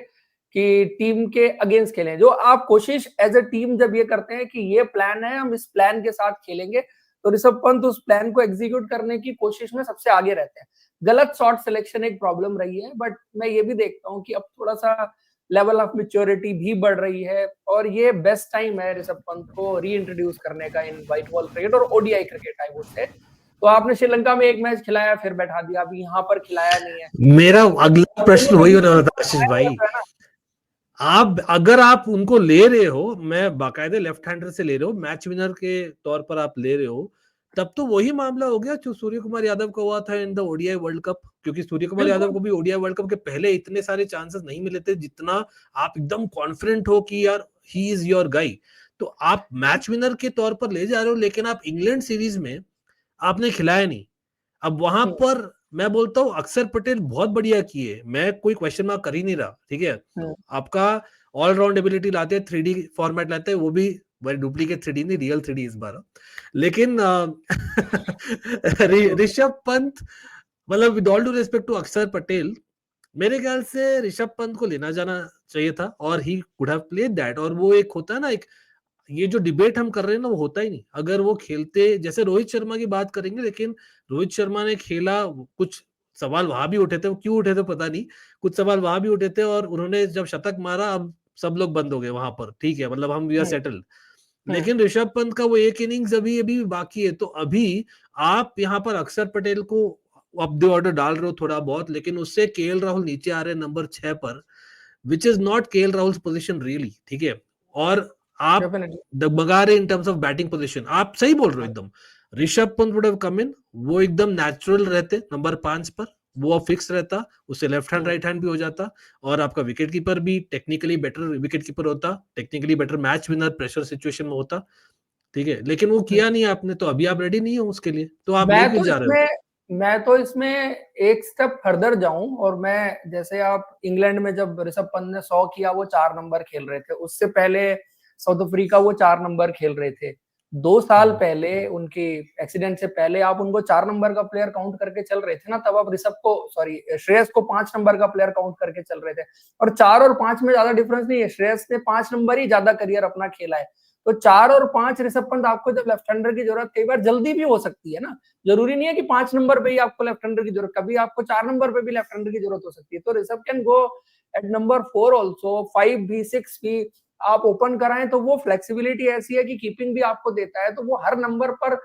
S2: कि टीम के अगेंस्ट खेलें। जो आप कोशिश एज ए टीम जब ये करते हैं कि ये प्लान है, हम इस प्लान के साथ खेलेंगे, तो ऋषभ पंत उस प्लान को एग्जीक्यूट करने की कोशिश में सबसे आगे रहते हैं। गलत शॉट सिलेक्शन एक प्रॉब्लम रही है, बट मैं ये भी देखता हूँ कि अब थोड़ा सा लेवल ऑफ मेच्योरिटी भी बढ़ रही है, और ये बेस्ट टाइम है ऋषभ पंत को री इंट्रोड्यूस करने का इन व्हाइट बॉल क्रिकेट और ODI cricket, I would say. तो आपने श्रीलंका में एक मैच खिलाया, फिर बैठा दिया, अभी यहाँ पर खिलाया नहीं है।
S1: मेरा अगला प्रश्न वही होने वाला था आशीष भाई।
S2: है ना?
S1: आप अगर आप उनको ले रहे हो, मैं बाकायदे लेफ्ट हैंडर से ले रहे हो, मैच विनर के तौर पर आप ले रहे हो, तब तो वही मामला हो गया जो सूर्य कुमार यादव का हुआ था in the ODI world cup. क्योंकि सूर्य कुमार यादव को भी ओडीआई वर्ल्ड कप के पहले इतने सारे चांसेस नहीं मिले थे जितना आप एकदम कॉन्फिडेंट हो कि यार ही इज योर गाई। तो आप मैच विनर के तौर पर ले जा रहे हो, लेकिन आप इंग्लैंड सीरीज में आपने खिलाया नहीं। अब वहां पर मैं बोलता हूँ अक्षर पटेल बहुत बढ़िया किए, मैं कोई क्वेश्चन मार्क कर ही नहीं रहा, ठीक है। आपका ऑलराउंड एबिलिटी लाते हैं, 3D फॉर्मेट लाते हैं, वो भी डुप्लीकेट 3D नहीं, रियल 3D इस बार। लेकिन ऋषभ पंत, मतलब with all due respect to Axar Patel, मेरे ख्याल से ऋषभ पंत को लेना जाना चाहिए था और he could have played that. और वो एक होता है ना, एक ये जो डिबेट हम कर रहे हैं ना, वो होता ही नहीं अगर वो खेलते। जैसे रोहित शर्मा की बात करेंगे, लेकिन रोहित शर्मा ने खेला, कुछ सवाल वहां भी उठे थे, वो क्यों उठे थे पता नहीं, कुछ सवाल वहां भी उठे थे, और उन्होंने जब शतक मारा, अब सब लोग बंद हो गए वहां पर, ठीक है, मतलब हम वी आर सेटल्ड। लेकिन ऋषभ पंत का वो एक इनिंग्स अभी अभी बाकी है, तो अभी आप यहाँ पर अक्षर पटेल को अप द ऑर्डर डाल रहे हो थोड़ा बहुत, लेकिन उससे केएल राहुल नीचे आ रहे हैं नंबर 6 पर, which is not KL Rahul position really, ठीक है। और आप डगमगा रहे in terms of batting position, आप सही बोल रहे हो एकदम। Rishabh Pant would have come in, वो एकदम नेचुरल रहते नंबर 5 पर, वो फिक्स रहता, उससे लेफ्ट हैंड राइट हैंड भी हो जाता, और आपका विकेट कीपर भी टेक्निकली बेटर विकेट कीपर होता, technically better match winner pressure situation में होता, ठीक है। लेकिन वो किया नहीं आपने, तो अभी आप रेडी नहीं हो उसके लिए, तो आप नहीं क्यों जा रहे हो।
S2: मैं तो इसमें एक स्टेप फर्दर जाऊं, और मैं जैसे आप इंग्लैंड में जब ऋषभ पंत ने 100 किया, वो 4 नंबर खेल रहे थे, उससे पहले साउथ अफ्रीका वो 4 नंबर खेल रहे थे। 2 साल पहले उनके एक्सीडेंट से पहले आप उनको 4 नंबर का प्लेयर काउंट करके चल रहे थे ना, तब आप ऋषभ को श्रेयस को 5 नंबर का प्लेयर काउंट करके चल रहे थे। और 4 और 5 में ज्यादा डिफरेंस नहीं है, श्रेयस ने 5 नंबर ही ज्यादा करियर अपना खेला है। तो 4 और 5 ऋषभ पंत, आपको जब लेफ्ट हैंडर की जरूरत कई बार जल्दी भी हो सकती है ना, जरूरी नहीं है कि 5 नंबर पे ही आपको लेफ्ट हैंडर की जरूरत, कभी आपको 4 नंबर पे भी लेफ्ट हैंडर की जरूरत हो सकती है। तो Rishabh can go at number 4 also, 5 भी 6 भी आप ओपन कराएं, तो वो फ्लेक्सिबिलिटी ऐसी है कि कीपिंग भी आपको देता है, तो वो हर नंबर पर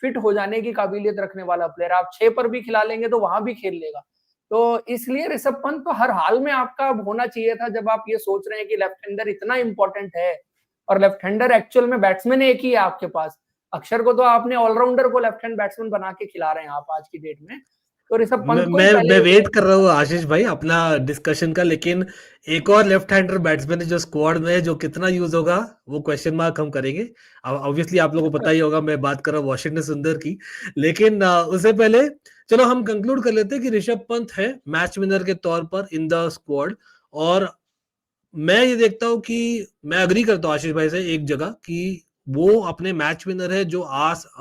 S2: फिट हो जाने की काबिलियत रखने वाला प्लेयर। आप 6 पर भी खिला लेंगे तो वहां भी खेल लेगा। तो इसलिए ऋषभ पंत तो हर हाल में आपका होना चाहिए था, जब आप ये सोच रहे हैं कि लेफ्ट हैंडर इतना इंपॉर्टेंट है, और लेफ्ट हैंडर एक्चुअल में बैट्समैन एक ही है आपके पास। अक्षर को तो आपने ऑलराउंडर को लेफ्ट हैंड बैट्समैन बना के खिला रहे हैं आप आज की डेट में, तो ऋषभ पंत को ही पहले
S1: मैं वेट कर रहा हूँ आशीष भाई अपना डिस्कशन का, लेकिन एक और लेफ्ट हैंडर बैट्समैन जो स्क्वाड में है, जो कितना यूज होगा वो क्वेश्चन मार्क हम करेंगे। अब ऑब्वियसली आप लोगों को पता ही होगा, मैं बात कर रहा हूँ वाशिंगटन सुंदर की, लेकिन उससे पहले चलो हम कंक्लूड कर लेते हैं कि ऋषभ पंत है मैच विनर के तौर पर इन द स्क्वाड। और मैं ये देखता हूँ कि मैं अग्री करता हूँ आशीष भाई से एक जगह, कि वो अपने मैच विनर है, जो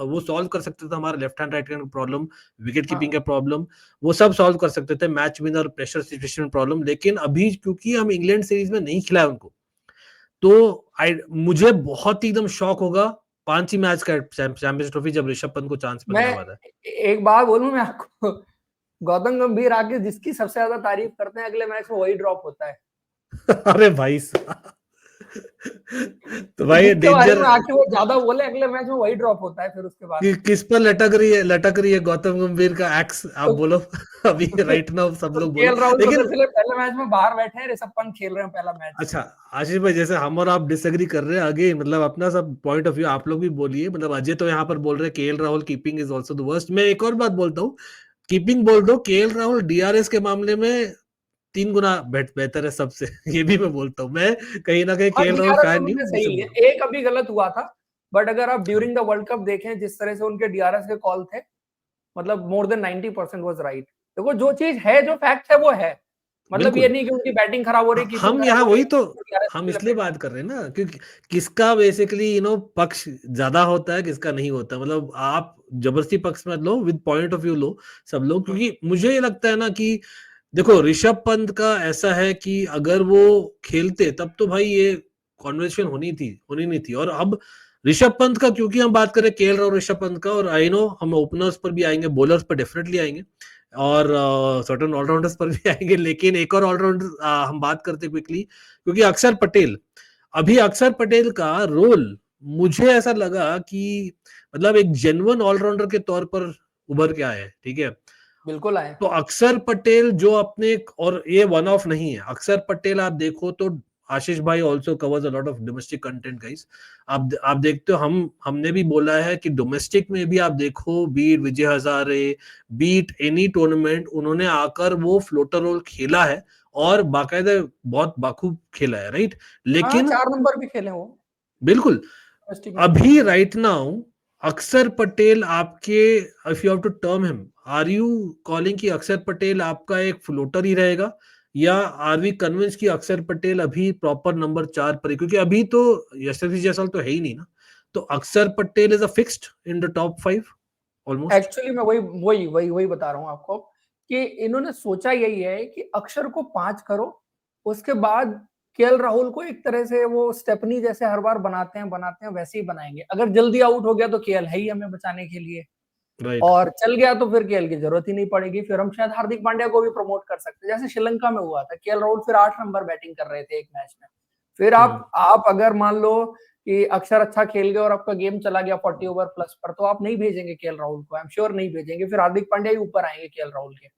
S1: वो सॉल्व कर सकते थे हमारा left hand right hand problem, wicket keeping का प्रॉब्लम, वो सब सॉल्व कर सकते थे, match winner pressure situation problem. लेकिन अभी क्योंकि हम इंग्लैंड सीरीज में नहीं खिलाए उनको, तो मुझे बहुत ही एकदम शॉक होगा 5 ही मैच का चैंपियंस ट्रॉफी जब ऋषभ पंत को चांस मिलने वाला है।
S2: एक बात बोलूं मैं आपको, गौतम गंभीर आके जिसकी सबसे ज्यादा तारीफ करते हैं, अगले मैच में वही ड्रॉप होता है।
S1: अरे भाई तो भाई डेंजर,
S2: आके वो ज्यादा बोले, अगले मैच में वही ड्रॉप होता है फिर उसके बाद।
S1: किस पर लटक रही है गौतम गंभीर का एक्स, आप बोलो अभी राइट नाउ सब लोग बोलो।
S2: राहुल
S1: लेकिन
S2: पहले मैच में बाहर बैठे हैं, ऋषभ पंत खेल रहे हैं पहला मैच।
S1: अच्छा आशीष भाई, जैसे हम और आप डिसएग्री कर रहे हैं, आगे मतलब अपना सब पॉइंट ऑफ व्यू आप लोग भी बोलिए। मतलब अजय तो यहाँ पर बोल रहे हैं KL Rahul keeping is also the worst. मैं एक और बात बोलता हूँ, कीपिंग बोल दो, केएल राहुल डीआरएस के मामले में 3 गुना बेहतर है सबसे ये भी मैं बोलता हूँ। मैं कहीं ना कहीं केएल राहुल फैन नहीं हूँ,
S2: सही है, एक अभी गलत हुआ था, बट अगर आप ड्यूरिंग द वर्ल्ड कप देखें जिस तरह से उनके डीआरएस के कॉल थे, मतलब मोर देन 90% वाज राइट। देखो जो चीज है, जो फैक्ट है वो है, मतलब ये नहीं कि उनकी बैटिंग खराब हो रही,
S1: हम यहाँ वही तो हम इसलिए बात कर रहे हैं ना, क्योंकि किसका बेसिकली पक्ष ज्यादा होता है, किसका नहीं होता। मतलब आप जबरदस्ती पक्ष मत लो, विद पॉइंट ऑफ व्यू लो सब लोग। क्योंकि मुझे ये लगता है ना कि देखो ऋषभ पंत का ऐसा है कि अगर वो खेलते तब तो भाई ये कॉन्वर्सेशन होनी नहीं थी। और अब ऋषभ पंत का क्योंकि हम बात करें केएल राहुल ऋषभ पंत का, और आई नो हम ओपनर्स पर भी आएंगे, बॉलर्स पर डेफिनेटली आएंगे, और सर्टेन ऑलराउंडर्स पर भी आएंगे। लेकिन एक और ऑलराउंडर हम बात करते क्विकली, क्योंकि अक्षर पटेल, अभी अक्षर पटेल का रोल मुझे ऐसा लगा कि मतलब एक जेन्युइन ऑलराउंडर के तौर पर उभर के आया है, ठीक है।
S2: बिल्कुल आए।
S1: तो अक्षर पटेल जो अपने, और ये वन ऑफ नहीं है, अक्षर पटेल आप देखो तो आशीष भाई also covers a lot of domestic content guys. आप देखते हो, हमने भी बोला है कि डोमेस्टिक में भी आप देखो, beat Vijay Hazare, beat any tournament, उन्होंने आकर वो फ्लोटर रोल खेला है, और बाकायदा बहुत बाखूब खेला है, राइट। लेकिन
S2: 4 नंबर भी खेले वो,
S1: बिल्कुल। अभी राइट नाउ अक्षर पटेल आपके, if you have to term him, are you calling की अक्षर पटेल आपका एक फ्लोटर ही रहेगा, या आर वी कन्विंस की अक्षर पटेल अभी प्रॉपर नंबर 4 पर है? क्योंकि अभी तो यशस्वी जायसवाल तो है ही नहीं ना, तो अक्षर Patel is a fixed in the top 5 almost.
S2: Actually मैं वही बता रहा हूँ आपको कि इन्होंने सोचा यही है कि अक्षर को 5 करो, उसके बाद केएल राहुल को एक तरह से वो स्टेपनी जैसे हर बार बनाते हैं वैसे ही बनाएंगे। अगर जल्दी आउट हो गया तो केएल है ही हमें बचाने के लिए,
S1: राइट।
S2: और चल गया तो फिर केएल की जरूरत ही नहीं पड़ेगी। फिर हम शायद हार्दिक पांड्या को भी प्रमोट कर सकते हैं, जैसे श्रीलंका में हुआ था। केएल राहुल फिर 8 नंबर बैटिंग कर रहे थे एक मैच में। फिर आप अगर मान लो कि अक्षर अच्छा खेल गया और आपका गेम चला गया 40 ओवर प्लस पर, तो आप नहीं भेजेंगे केएल राहुल को, आई एम श्योर नहीं भेजेंगे। फिर हार्दिक पांड्या ही ऊपर आएंगे केएल राहुल के।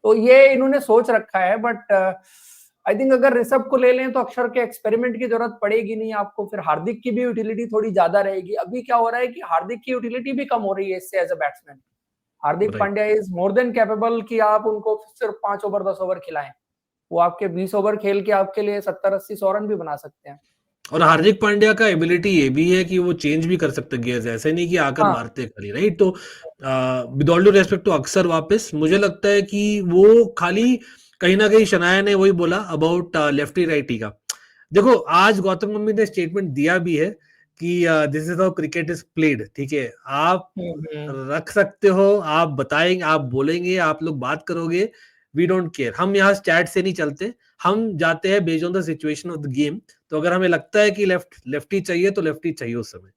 S2: तो ये इन्होंने सोच रखा है, बट आई थिंक अगर ऋषभ को ले लें तो अक्षर के एक्सपेरिमेंट की जरूरत पड़ेगी नहीं आपको। फिर हार्दिक की भी यूटिलिटी थोड़ी ज्यादा रहेगी। अभी क्या हो रहा है कि हार्दिक की यूटिलिटी भी कम हो रही है इससे as a batsman. Hardik
S1: right.
S2: Pandya is more than capable कि आप उनको सिर्फ 5 ओवर 10 ओवर खिलाएं। वो आपके 20 ओवर खेल के आपके लिए 70-80-100 रन भी बना सकते हैं।
S1: और हार्दिक पांड्या का एबिलिटी ये भी है कि वो चेंज भी कर सकते गियर्स, ऐसे नहीं कि आकर
S2: हाँ,
S1: मारते खाली, राइट। तो with all due respect to Axar, वापस मुझे लगता है कि वो खाली कहीं ना कहीं शनाया ने वही बोला अबाउट लेफ्टी राइटी का। देखो आज गौतम गंभीर ने स्टेटमेंट दिया भी है कि this is how cricket is played, ठीक है। आप रख सकते हो, आप बताएंगे, आप बोलेंगे, आप लोग बात करोगे, वी डोंट केयर। हम यहाँ स्टैट से नहीं चलते, हम जाते हैं based on the situation of the game. तो अगर हमें लगता है कि लेफ्टी चाहिए तो लेफ्टी चाहिए उस समय।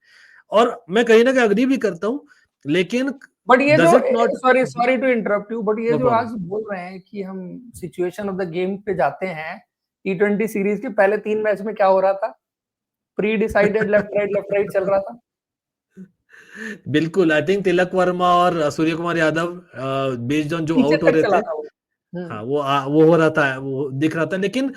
S1: और मैं कहीं ना कहीं अग्री भी करता हूँ, लेकिन
S2: बट ये जो
S1: does it not.
S2: Sorry sorry to interrupt you, but ये
S1: नो
S2: जो आज
S1: प्रॉब्लम।
S2: बोल रहे हैं कि हम सिचुएशन ऑफ द गेम पे जाते हैं, T20 सीरीज के पहले 3 मैच में क्या हो रहा था? प्री डिसाइडेड लेफ्ट राइट चल रहा था।
S1: बिल्कुल, आई थिंक तिलक वर्मा और सूर्य कुमार यादव बेस्ड ऑन जो
S2: पीछे
S1: आउट हो
S2: तक
S1: रहे थे,
S2: चला था वो।
S1: हाँ वो हो रहा था, वो दिख रहा था। लेकिन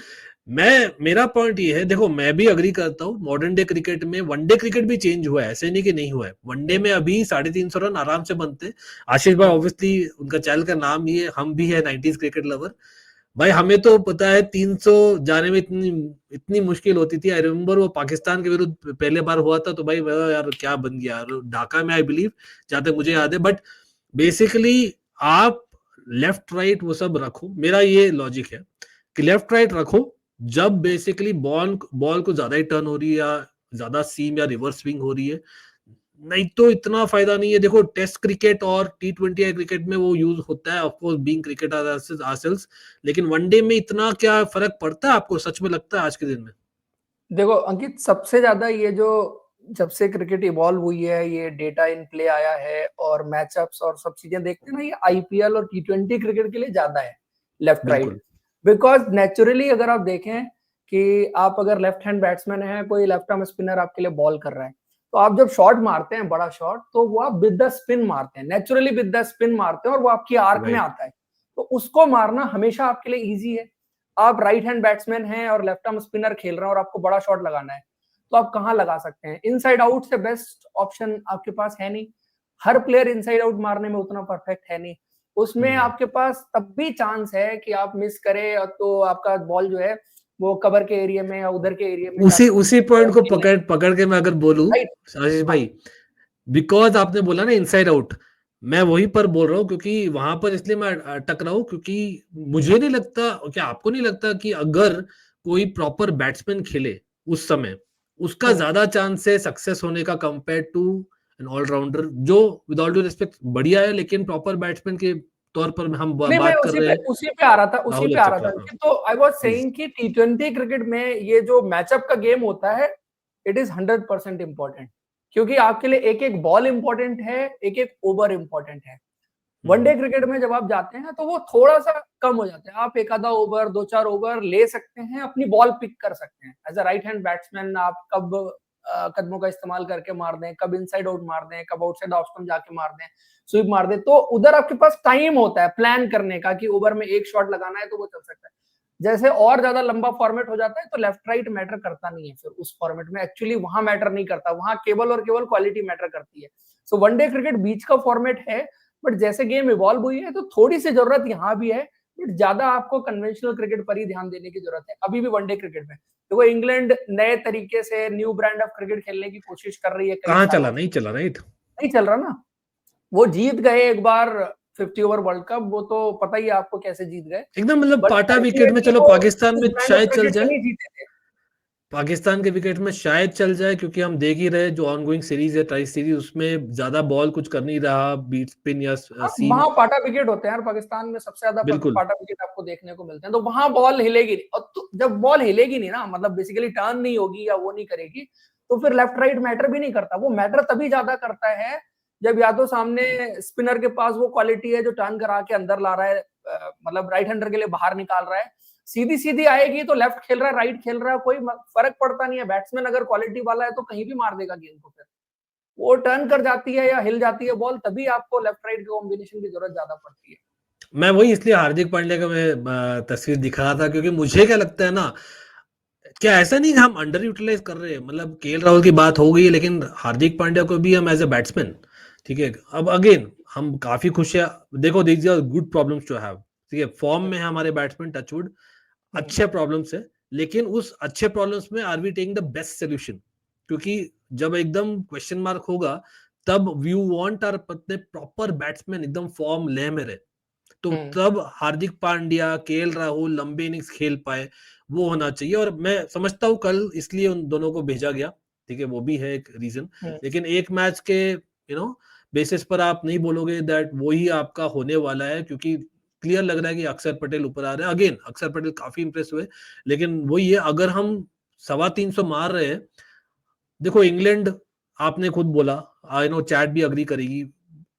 S1: मेरा पॉइंट ये है, देखो मैं भी अग्री करता हूँ, मॉडर्न डे क्रिकेट में वनडे क्रिकेट भी चेंज हुआ है, ऐसे नहीं कि नहीं हुआ है। वनडे में अभी 350 रन आराम से बनते हैं। आशीष भाई ऑब्वियसली उनका चैनल का नाम ही है, हम भी है 90s क्रिकेट लवर। भाई हमें तो पता है 300 जाने में इतनी इतनी मुश्किल होती थी। आई रिमेम्बर वो पाकिस्तान के विरुद्ध पहले बार हुआ था, तो भाई यार क्या बन गया यार, ढाका में आई बिलीव, जहां तक मुझे याद है। बट बेसिकली आप लेफ्ट राइट वो सब रखो, मेरा ये लॉजिक है कि लेफ्ट राइट रखो जब बेसिकली बॉल बॉल को ज्यादा ही टर्न हो रही है, या ज्यादा सीम या रिवर्स स्विंग हो रही है। नहीं तो इतना फायदा नहीं है। देखो टेस्ट क्रिकेट और T20 क्रिकेट में वो यूज होता है, ऑफ कोर्स बीइंग क्रिकेट आरसेल्स, लेकिन वनडे में इतना क्या फर्क पड़ता है आपको, सच में लगता है आज के दिन में?
S2: देखो अंकित, सबसे ज्यादा ये जो जब से क्रिकेट इवॉल्व हुई है, ये डेटा इन प्ले आया है और मैचअप्स और सब चीजें देखते हैं ना, ये आईपीएल और T20 क्रिकेट के लिए ज्यादा है लेफ्ट राइट।
S1: बिल्कुल।
S2: बिकॉज नेचुरली अगर आप देखें कि आप अगर लेफ्ट हैंड बैट्समैन है, कोई लेफ्ट आर्म स्पिनर आपके लिए बॉल कर रहा है, तो आप जब शॉट मारते हैं बड़ा शॉट, तो वो आप विद द स्पिन मारते हैं, नेचुरली विद द स्पिन मारते हैं और वो आपकी आर्क में
S1: राइट।
S2: आता है। तो उसको मारना हमेशा आपके लिए ईजी है। आप राइट हैंड बैट्समैन हैं और लेफ्ट आर्म स्पिनर खेल रहे हैं और आपको बड़ा शॉट लगाना है, तो आप कहाँ लगा सकते हैं? इनसाइड आउट से बेस्ट ऑप्शन आपके पास है नहीं। हर प्लेयर इनसाइड आउट मारने में उतना परफेक्ट है नहीं। उसमें आपके पास तब भी चांस है कि आप मिस करें तो आपका बॉल जो है वो कवर के एरिया में या उधर के एरिया में
S1: उसी
S2: जाके
S1: उसी पॉइंट को पकड़ पकड़ के मैं अगर बोलूं
S2: राइट।
S1: आशीष
S2: हाँ,
S1: भाई, बिकॉज आपने बोला ना इनसाइड आउट, मैं वहीं पर बोल रहा हूँ, क्योंकि वहां पर इसलिए मैं अटक रहा हूँ क्योंकि मुझे नहीं लगता, क्या आपको नहीं लगता कि अगर कोई प्रॉपर बैट्समैन खेले उस समय, उसका ज्यादा चांस है सक्सेस होने का कंपेयर टू एन ऑलराउंडर जो विद ऑल ड्यू रिस्पेक्ट बढ़िया है, लेकिन प्रॉपर बैट्समैन के तौर पर हम
S2: नहीं, मैं
S1: बात कर रहे हैं
S2: उसी पे आ रहा था,
S1: राहुल चक्रा। हाँ
S2: तो आई वाज
S1: प्लीज।
S2: सेइंग कि T20 क्रिकेट में ये जो मैचअप का गेम होता है, इट इज 100% इंपॉर्टेंट, क्योंकि आपके लिए एक एक बॉल इंपॉर्टेंट है, एक एक ओवर इंपॉर्टेंट है। वनडे क्रिकेट में जब आप जाते हैं तो वो थोड़ा सा कम हो जाता है। आप एक आधा ओवर, 2-4 ओवर ले सकते हैं, अपनी बॉल पिक कर सकते हैं। As a right hand batsman आप कब कदमों का इस्तेमाल करके मार दें, कब इनसाइड आउट मार दें, कब आउटसाइड ऑफ स्टंप जाके मार दें, स्वीप मार दें, तो उधर आपके पास टाइम होता है प्लान करने का कि ओवर में एक शॉट लगाना है तो वो चल सकता है। जैसे और ज्यादा लंबा फॉर्मेट हो जाता है तो लेफ्ट राइट मैटर करता नहीं है। फिर उस फॉर्मेट में एक्चुअली वहां मैटर नहीं करता, वहां केवल और केवल क्वालिटी मैटर करती है। सो वनडे क्रिकेट बीच का फॉर्मेट है, बट जैसे गेम इवॉल्व हुई है तो थोड़ी सी जरूरत यहाँ भी है, बट ज्यादा आपको कन्वेंशनल क्रिकेट पर ही ध्यान देने की जरूरत है अभी भी वनडे क्रिकेट में। तो वो इंग्लैंड नए तरीके से न्यू ब्रांड ऑफ क्रिकेट खेलने की कोशिश कर रही है कई
S1: कहाँ
S2: सालों
S1: चला,
S2: से।
S1: नहीं चला, राइट।
S2: नहीं चल रहा ना। वो जीत गए एक बार 50 ओवर वर्ल्ड कप, वो तो पता ही है आपको कैसे जीत गए।
S1: एकदम मतलब
S2: बट
S1: पाटा विकेट में,
S2: अल्टीमेटली
S1: चलो
S2: वो
S1: पाकिस्तान
S2: उस
S1: में
S2: मैन ऑफ
S1: शायद
S2: द
S1: चल
S2: सीजन
S1: जाए,
S2: ही जीते थे।
S1: पाकिस्तान के विकेट में शायद चल जाए, क्योंकि हम देख ही रहे जो ऑनगोइंग सीरीज है, ट्राई सीरीज, उसमें ज्यादा बॉल कुछ कर नहीं रहा, बीट स्पिन या
S2: हाँ,
S1: सीम।
S2: वहां पाटा विकेट होते हैं यार, पाकिस्तान में सबसे ज्यादा
S1: बिल्कुल
S2: पाटा विकेट आपको देखने को मिलते हैं, तो वहां बॉल हिलेगी नहीं। और तो जब बॉल हिलेगी नहीं ना, मतलब बेसिकली टर्न नहीं होगी या वो नहीं करेगी, तो फिर लेफ्ट राइट मैटर भी नहीं करता। वो मैटर तभी ज्यादा करता है जब या तो सामने स्पिनर के पास वो क्वालिटी है जो टर्न करा के अंदर ला रहा है, मतलब राइट हैंडर के लिए बाहर निकाल रहा है। सीधी सीधी आएगी तो लेफ्ट खेल रहा है, राइट खेल रहा है, कोई फर्क पड़ता नहीं है। बैट्समैन अगर क्वालिटी वाला है तो कहीं भी मार देगा गेंद को। फिर वो टर्न कर जाती है या हिल जाती है बॉल, तभी आपको लेफ्ट राइट कॉम्बिनेशन की जरूरत ज्यादा पड़ती है।
S1: मैं वही इसलिए हार्दिक पांड्या का मैं तस्वीर दिखा रहा था, क्योंकि मुझे क्या लगता है ना, क्या ऐसा नहीं कि हम अंडर यूटिलाइज कर रहे हैं, मतलब केएल राहुल की बात हो गई, लेकिन हार्दिक पांड्या को भी हम एज ए बैट्समैन, ठीक है, अब अगेन हम काफी खुश है। देखो these are good problems to have, ठीक है, फॉर्म में है हमारे बैट्समैन, टचवुड, अच्छे प्रॉब्लम्स है, लेकिन उस अच्छे प्रॉब्लम्स में are we taking the best solution, क्योंकि जब एकदम क्वेश्चन मार्क होगा, तब वी वांट आर पत्ते प्रॉपर बैट्समैन एकदम फॉर्म ले में रहे, तो तब हार्दिक पांड्या, केएल राहुल लंबे इनिंग्स खेल पाए, वो होना चाहिए। और मैं समझता हूँ कल इसलिए उन दोनों को भेजा गया, ठीक है, वो भी है एक रीजन, लेकिन एक मैच के बेसिस पर आप नहीं बोलोगे दैट वो ही आपका होने वाला है, क्योंकि क्लियर लग रहा है कि अक्षर पटेल ऊपर आ रहे हैं। अगेन अक्षर पटेल काफी इंप्रेस हुए, लेकिन वही है, अगर हम 350 मार रहे हैं, देखो इंग्लैंड, आपने खुद बोला, आई नो चैट भी अग्री करेगी,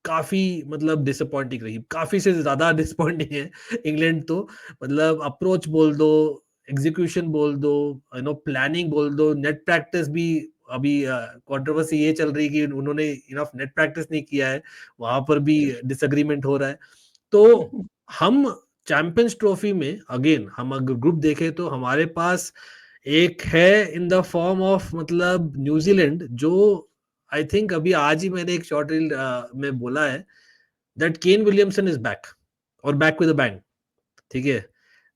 S1: काफी मतलब डिसअपॉइंटिंग रही, काफी से ज्यादा डिसअपॉइंटिंग है इंग्लैंड तो, मतलब अप्रोच बोल दो, एग्जीक्यूशन बोल दो, प्लानिंग बोल दो, नेट प्रैक्टिस भी, अभी कंट्रोवर्सी ये चल रही कि उन्होंने इनफ नेट प्रैक्टिस नहीं किया है, वहां पर भी डिसएग्रीमेंट हो रहा है। तो हम चैंपियंस ट्रॉफी में अगेन हम अगर ग्रुप देखें तो हमारे पास एक है इन द फॉर्म ऑफ मतलब न्यूजीलैंड, जो आई थिंक अभी आज ही मैंने एक शॉर्ट रील में बोला है that Kane Williamson is back, और बैक विद अ बैंग, ठीक है,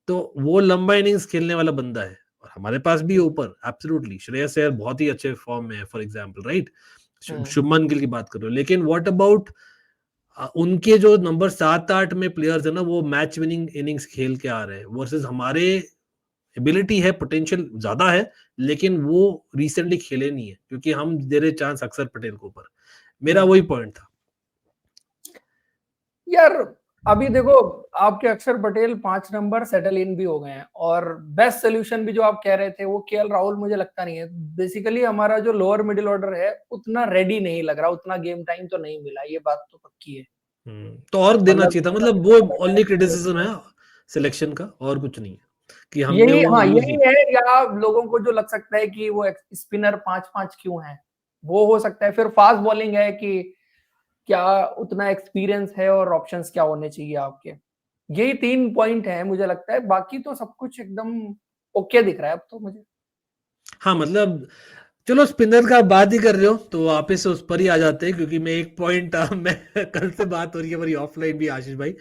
S1: तो वो लंबा इनिंग्स खेलने वाला बंदा है, और हमारे पास भी ऊपर एब्सोल्युटली श्रेयस अय्यर बहुत ही अच्छे फॉर्म में है, for example, right, Shubman Gill की बात कर रहे हो, लेकिन व्हाट अबाउट उनके जो नंबर 7-8 में प्लेयर्स है ना, वो मैच विनिंग इनिंग्स खेल के आ रहे हैं, वर्सेस हमारे एबिलिटी है, पोटेंशियल ज्यादा है, लेकिन वो रिसेंटली खेले नहीं है, क्योंकि हम दे रहे चांस अक्षर पटेल के ऊपर। मेरा वही पॉइंट था
S2: यार। अभी देखो, आपके अक्षर पटेल 5 नंबर सेटल इन भी हो गए हैं, और बेस्ट सोल्यूशन भी जो आप कह रहे थे वो केएल राहुल मुझे लगता नहीं है। बेसिकली हमारा जो लोअर मिडिल ऑर्डर है उतना रेडी नहीं लग रहा, उतना गेम टाइम तो नहीं मिला, ये बात तो पक्की है।
S1: तो और देना
S2: मतलब
S1: चाहिए था, मतलब वो ओनली क्रिटिसिज्म है सिलेक्शन का, और कुछ नहीं है कि हमने
S2: यही,
S1: वो
S2: हाँ
S1: यूज
S2: यही
S1: नहीं।
S2: है। या लोगों को जो लग सकता है कि वो स्पिनर 5-5 क्यों है, वो हो सकता है। फिर फास्ट बॉलिंग है कि क्या उतना एक्सपीरियंस है, और ऑप्शंस क्या होने चाहिए आपके। यही 3 पॉइंट है मुझे लगता है, बाकी तो सब कुछ एकदम ओके दिख रहा है अब तो मुझे।
S1: हाँ मतलब चलो स्पिनर का बात ही कर रहे हो तो वापस से उस पर ही आ जाते हैं, क्योंकि मैं एक पॉइंट मैं कल से बात हो रही है हमारी ऑफलाइन भी, आशीष भाई,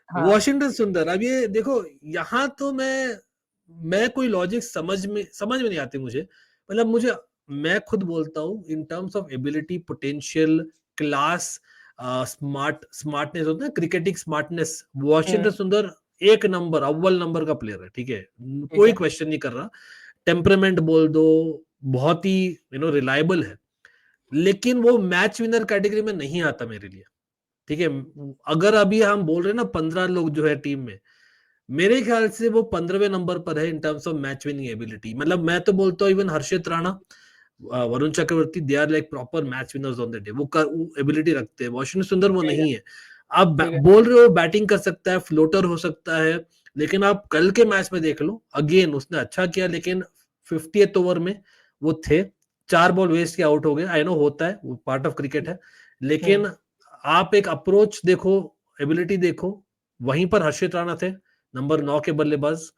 S2: हाँ।
S1: वॉशिंगटन सुंदर, अब ये देखो, यहाँ तो मैं कोई लॉजिक समझ में नहीं आती मुझे, मतलब मुझे, मैं खुद बोलता हूँ इन terms of ability, potential, class, smartness होता है, क्रिकेटिंग स्मार्टनेस, वॉशिंगटन सुंदर एक नंबर, अव्वल नंबर का प्लेयर है, ठीक है,
S2: ठीक
S1: कोई
S2: है।
S1: क्वेश्चन नहीं कर रहा, टेम्परामेंट बोल दो, बहुत ही रिलायबल है, लेकिन वो मैच विनर कैटेगरी में नहीं आता मेरे लिए, ठीक है। अगर अभी हम बोल रहे हैं ना 15 लोग जो है टीम में, मेरे ख्याल से वो 15वें नंबर पर है in terms of match winning ability, मतलब मैं तो बोलता हूँ even Harshit Rana, Varun Chakravarthy, they are like proper match winners on the day, वो एबिलिटी रखते हैं, वॉशिंगटन सुंदर वो
S2: ठीक है।
S1: नहीं है। आप
S2: ठीक है।
S1: बोल रहे हो बैटिंग कर सकता है, फ्लोटर हो सकता है, लेकिन आप कल के मैच में देख लो, अगेन उसने अच्छा किया, लेकिन 50th ओवर में वो थे, 4 बॉल वेस्ट के आउट हो गए, आई नो होता है, वो पार्ट ऑफ क्रिकेट है, लेकिन आप एक अप्रोच देखो, एबिलिटी देखो, वहीं पर हर्षित राणा थे, नंबर 9 के बल्लेबाज,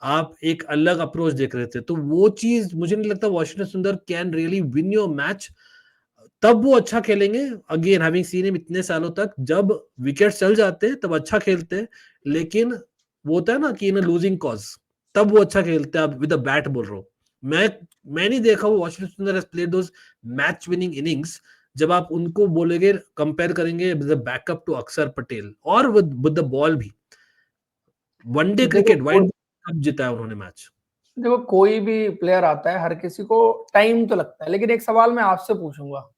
S1: आप एक अलग अप्रोच देख रहे थे, तो वो चीज मुझे नहीं लगता वॉशिंगटन सुंदर can really win your match, तब वो अच्छा खेलेंगे, अगेन हैविंग सीन हिम इतने सालों तक, जब विकेट चल जाते हैं तब अच्छा खेलते हैं, लेकिन वो होता है ना कि इन लूजिंग कॉज, तब वो अच्छा खेलते हैं, आप विद अ बैट बोल रहा हूँ, मैं मैं नहीं देखा वो वॉशिंगटन सुंदर has played those match winning innings जब आप उनको बोलेंगे, कंपेयर करेंगे बैकअप टू अक्षर पटेल और विद द बॉल भी, वनडे
S2: देखो
S1: क्रिकेट वाइट कप जिताया उन्होंने मैच।
S2: देखो कोई भी प्लेयर आता है, हर किसी को टाइम तो लगता है, लेकिन एक सवाल मैं आपसे पूछूंगा,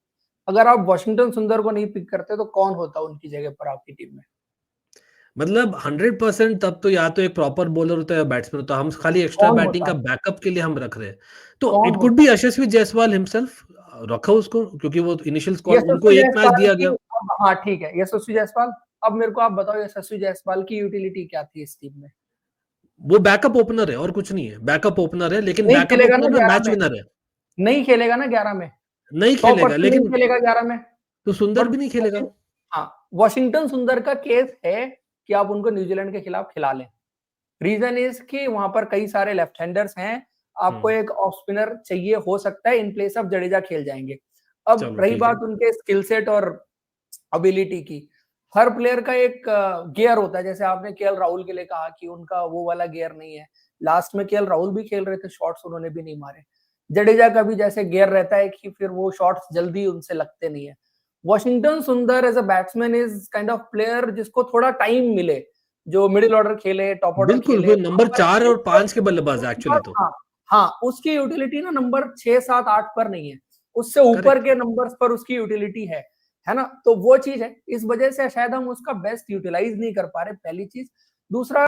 S2: अगर आप वॉशिंगटन सुंदर को नहीं पिक करते तो कौन होता उनकी जगह पर आपकी टीम में?
S1: मतलब 100% तब तो या तो एक प्रॉपर बॉलर होता है या बैट्समैन होता है, हम खाली एक्स्ट्रा
S2: कौन
S1: बैटिंग
S2: होता?
S1: का बैकअप के लिए हम रख रहे हैं, तो
S2: कौन
S1: इट कुड
S2: होता?
S1: बी यशस्वी जायसवाल हिमसेल्फ, रखो उसको, क्योंकि वो इनिशियल स्क्वाड, उनको
S2: यशस्वी
S1: एक मैच
S2: जायसवाल
S1: दिया
S2: की
S1: गया।
S2: अब, हाँ ठीक है, यशस्वी जायसवाल, अब मेरे को आप बताओ यशस्वी जायसवाल की यूटिलिटी क्या थी इस टीम में?
S1: वो बैकअप ओपनर है और कुछ नहीं है, बैकअप ओपनर है, लेकिन
S2: नहीं
S1: बैकअप
S2: खेलेगा ना
S1: ओपनर में
S2: 11
S1: मैच
S2: में,
S1: विनर है।
S2: नहीं खेलेगा ना 11 में,
S1: नहीं खेलेगा
S2: 100% नहीं
S1: लेकिन,
S2: खेलेगा 11 में।
S1: तो सुंदर
S2: बट
S1: भी नहीं खेलेगा।
S2: हाँ, वॉशिंगटन सुंदर का केस है कि आप उनको न्यूजीलैंड के खिलाफ खिला लें। रीजन इज कि वहां पर कई सारे लेफ्ट हैंडर्स हैं, आपको एक ऑफ स्पिनर चाहिए, हो सकता है इन प्लेस ऑफ जडेजा खेल जाएंगे। अब
S1: चलो
S2: रही
S1: ठीक है।
S2: बात उनके स्किल सेट और एबिलिटी की, हर प्लेयर का एक गियर होता है, जैसे आपने केएल राहुल के लिए कहा कि उनका वो वाला गियर नहीं है, लास्ट में केएल राहुल भी खेल रहे थे, शॉट्स उन्होंने भी नहीं मारे। जडेजा का भी जैसे गियर रहता है कि फिर वो शॉट्स जल्दी उनसे लगते नहीं है। Washington Sundar as a batsman is kind of player जिसको थोड़ा टाइम मिले, जो मिडिल ऑर्डर खेले, टॉप ऑर्डर
S1: बिल्कुल,
S2: खेले,
S1: वो
S2: वहां
S1: नंबर
S2: पर
S1: 4 और 5 के बल्लेबाज है एक्चुअली तो।
S2: हाँ, हाँ, उसकी यूटिलिटी ना नंबर 6, 7, 8 पर नहीं है, उससे ऊपर
S1: करेक्ट।
S2: के नंबर्स पर उसकी यूटिलिटी है ना? तो वो चीज है, इस वजह से शायद हम उसका बेस्ट यूटिलाइज नहीं कर पा रहे, पहली चीज। दूसरा,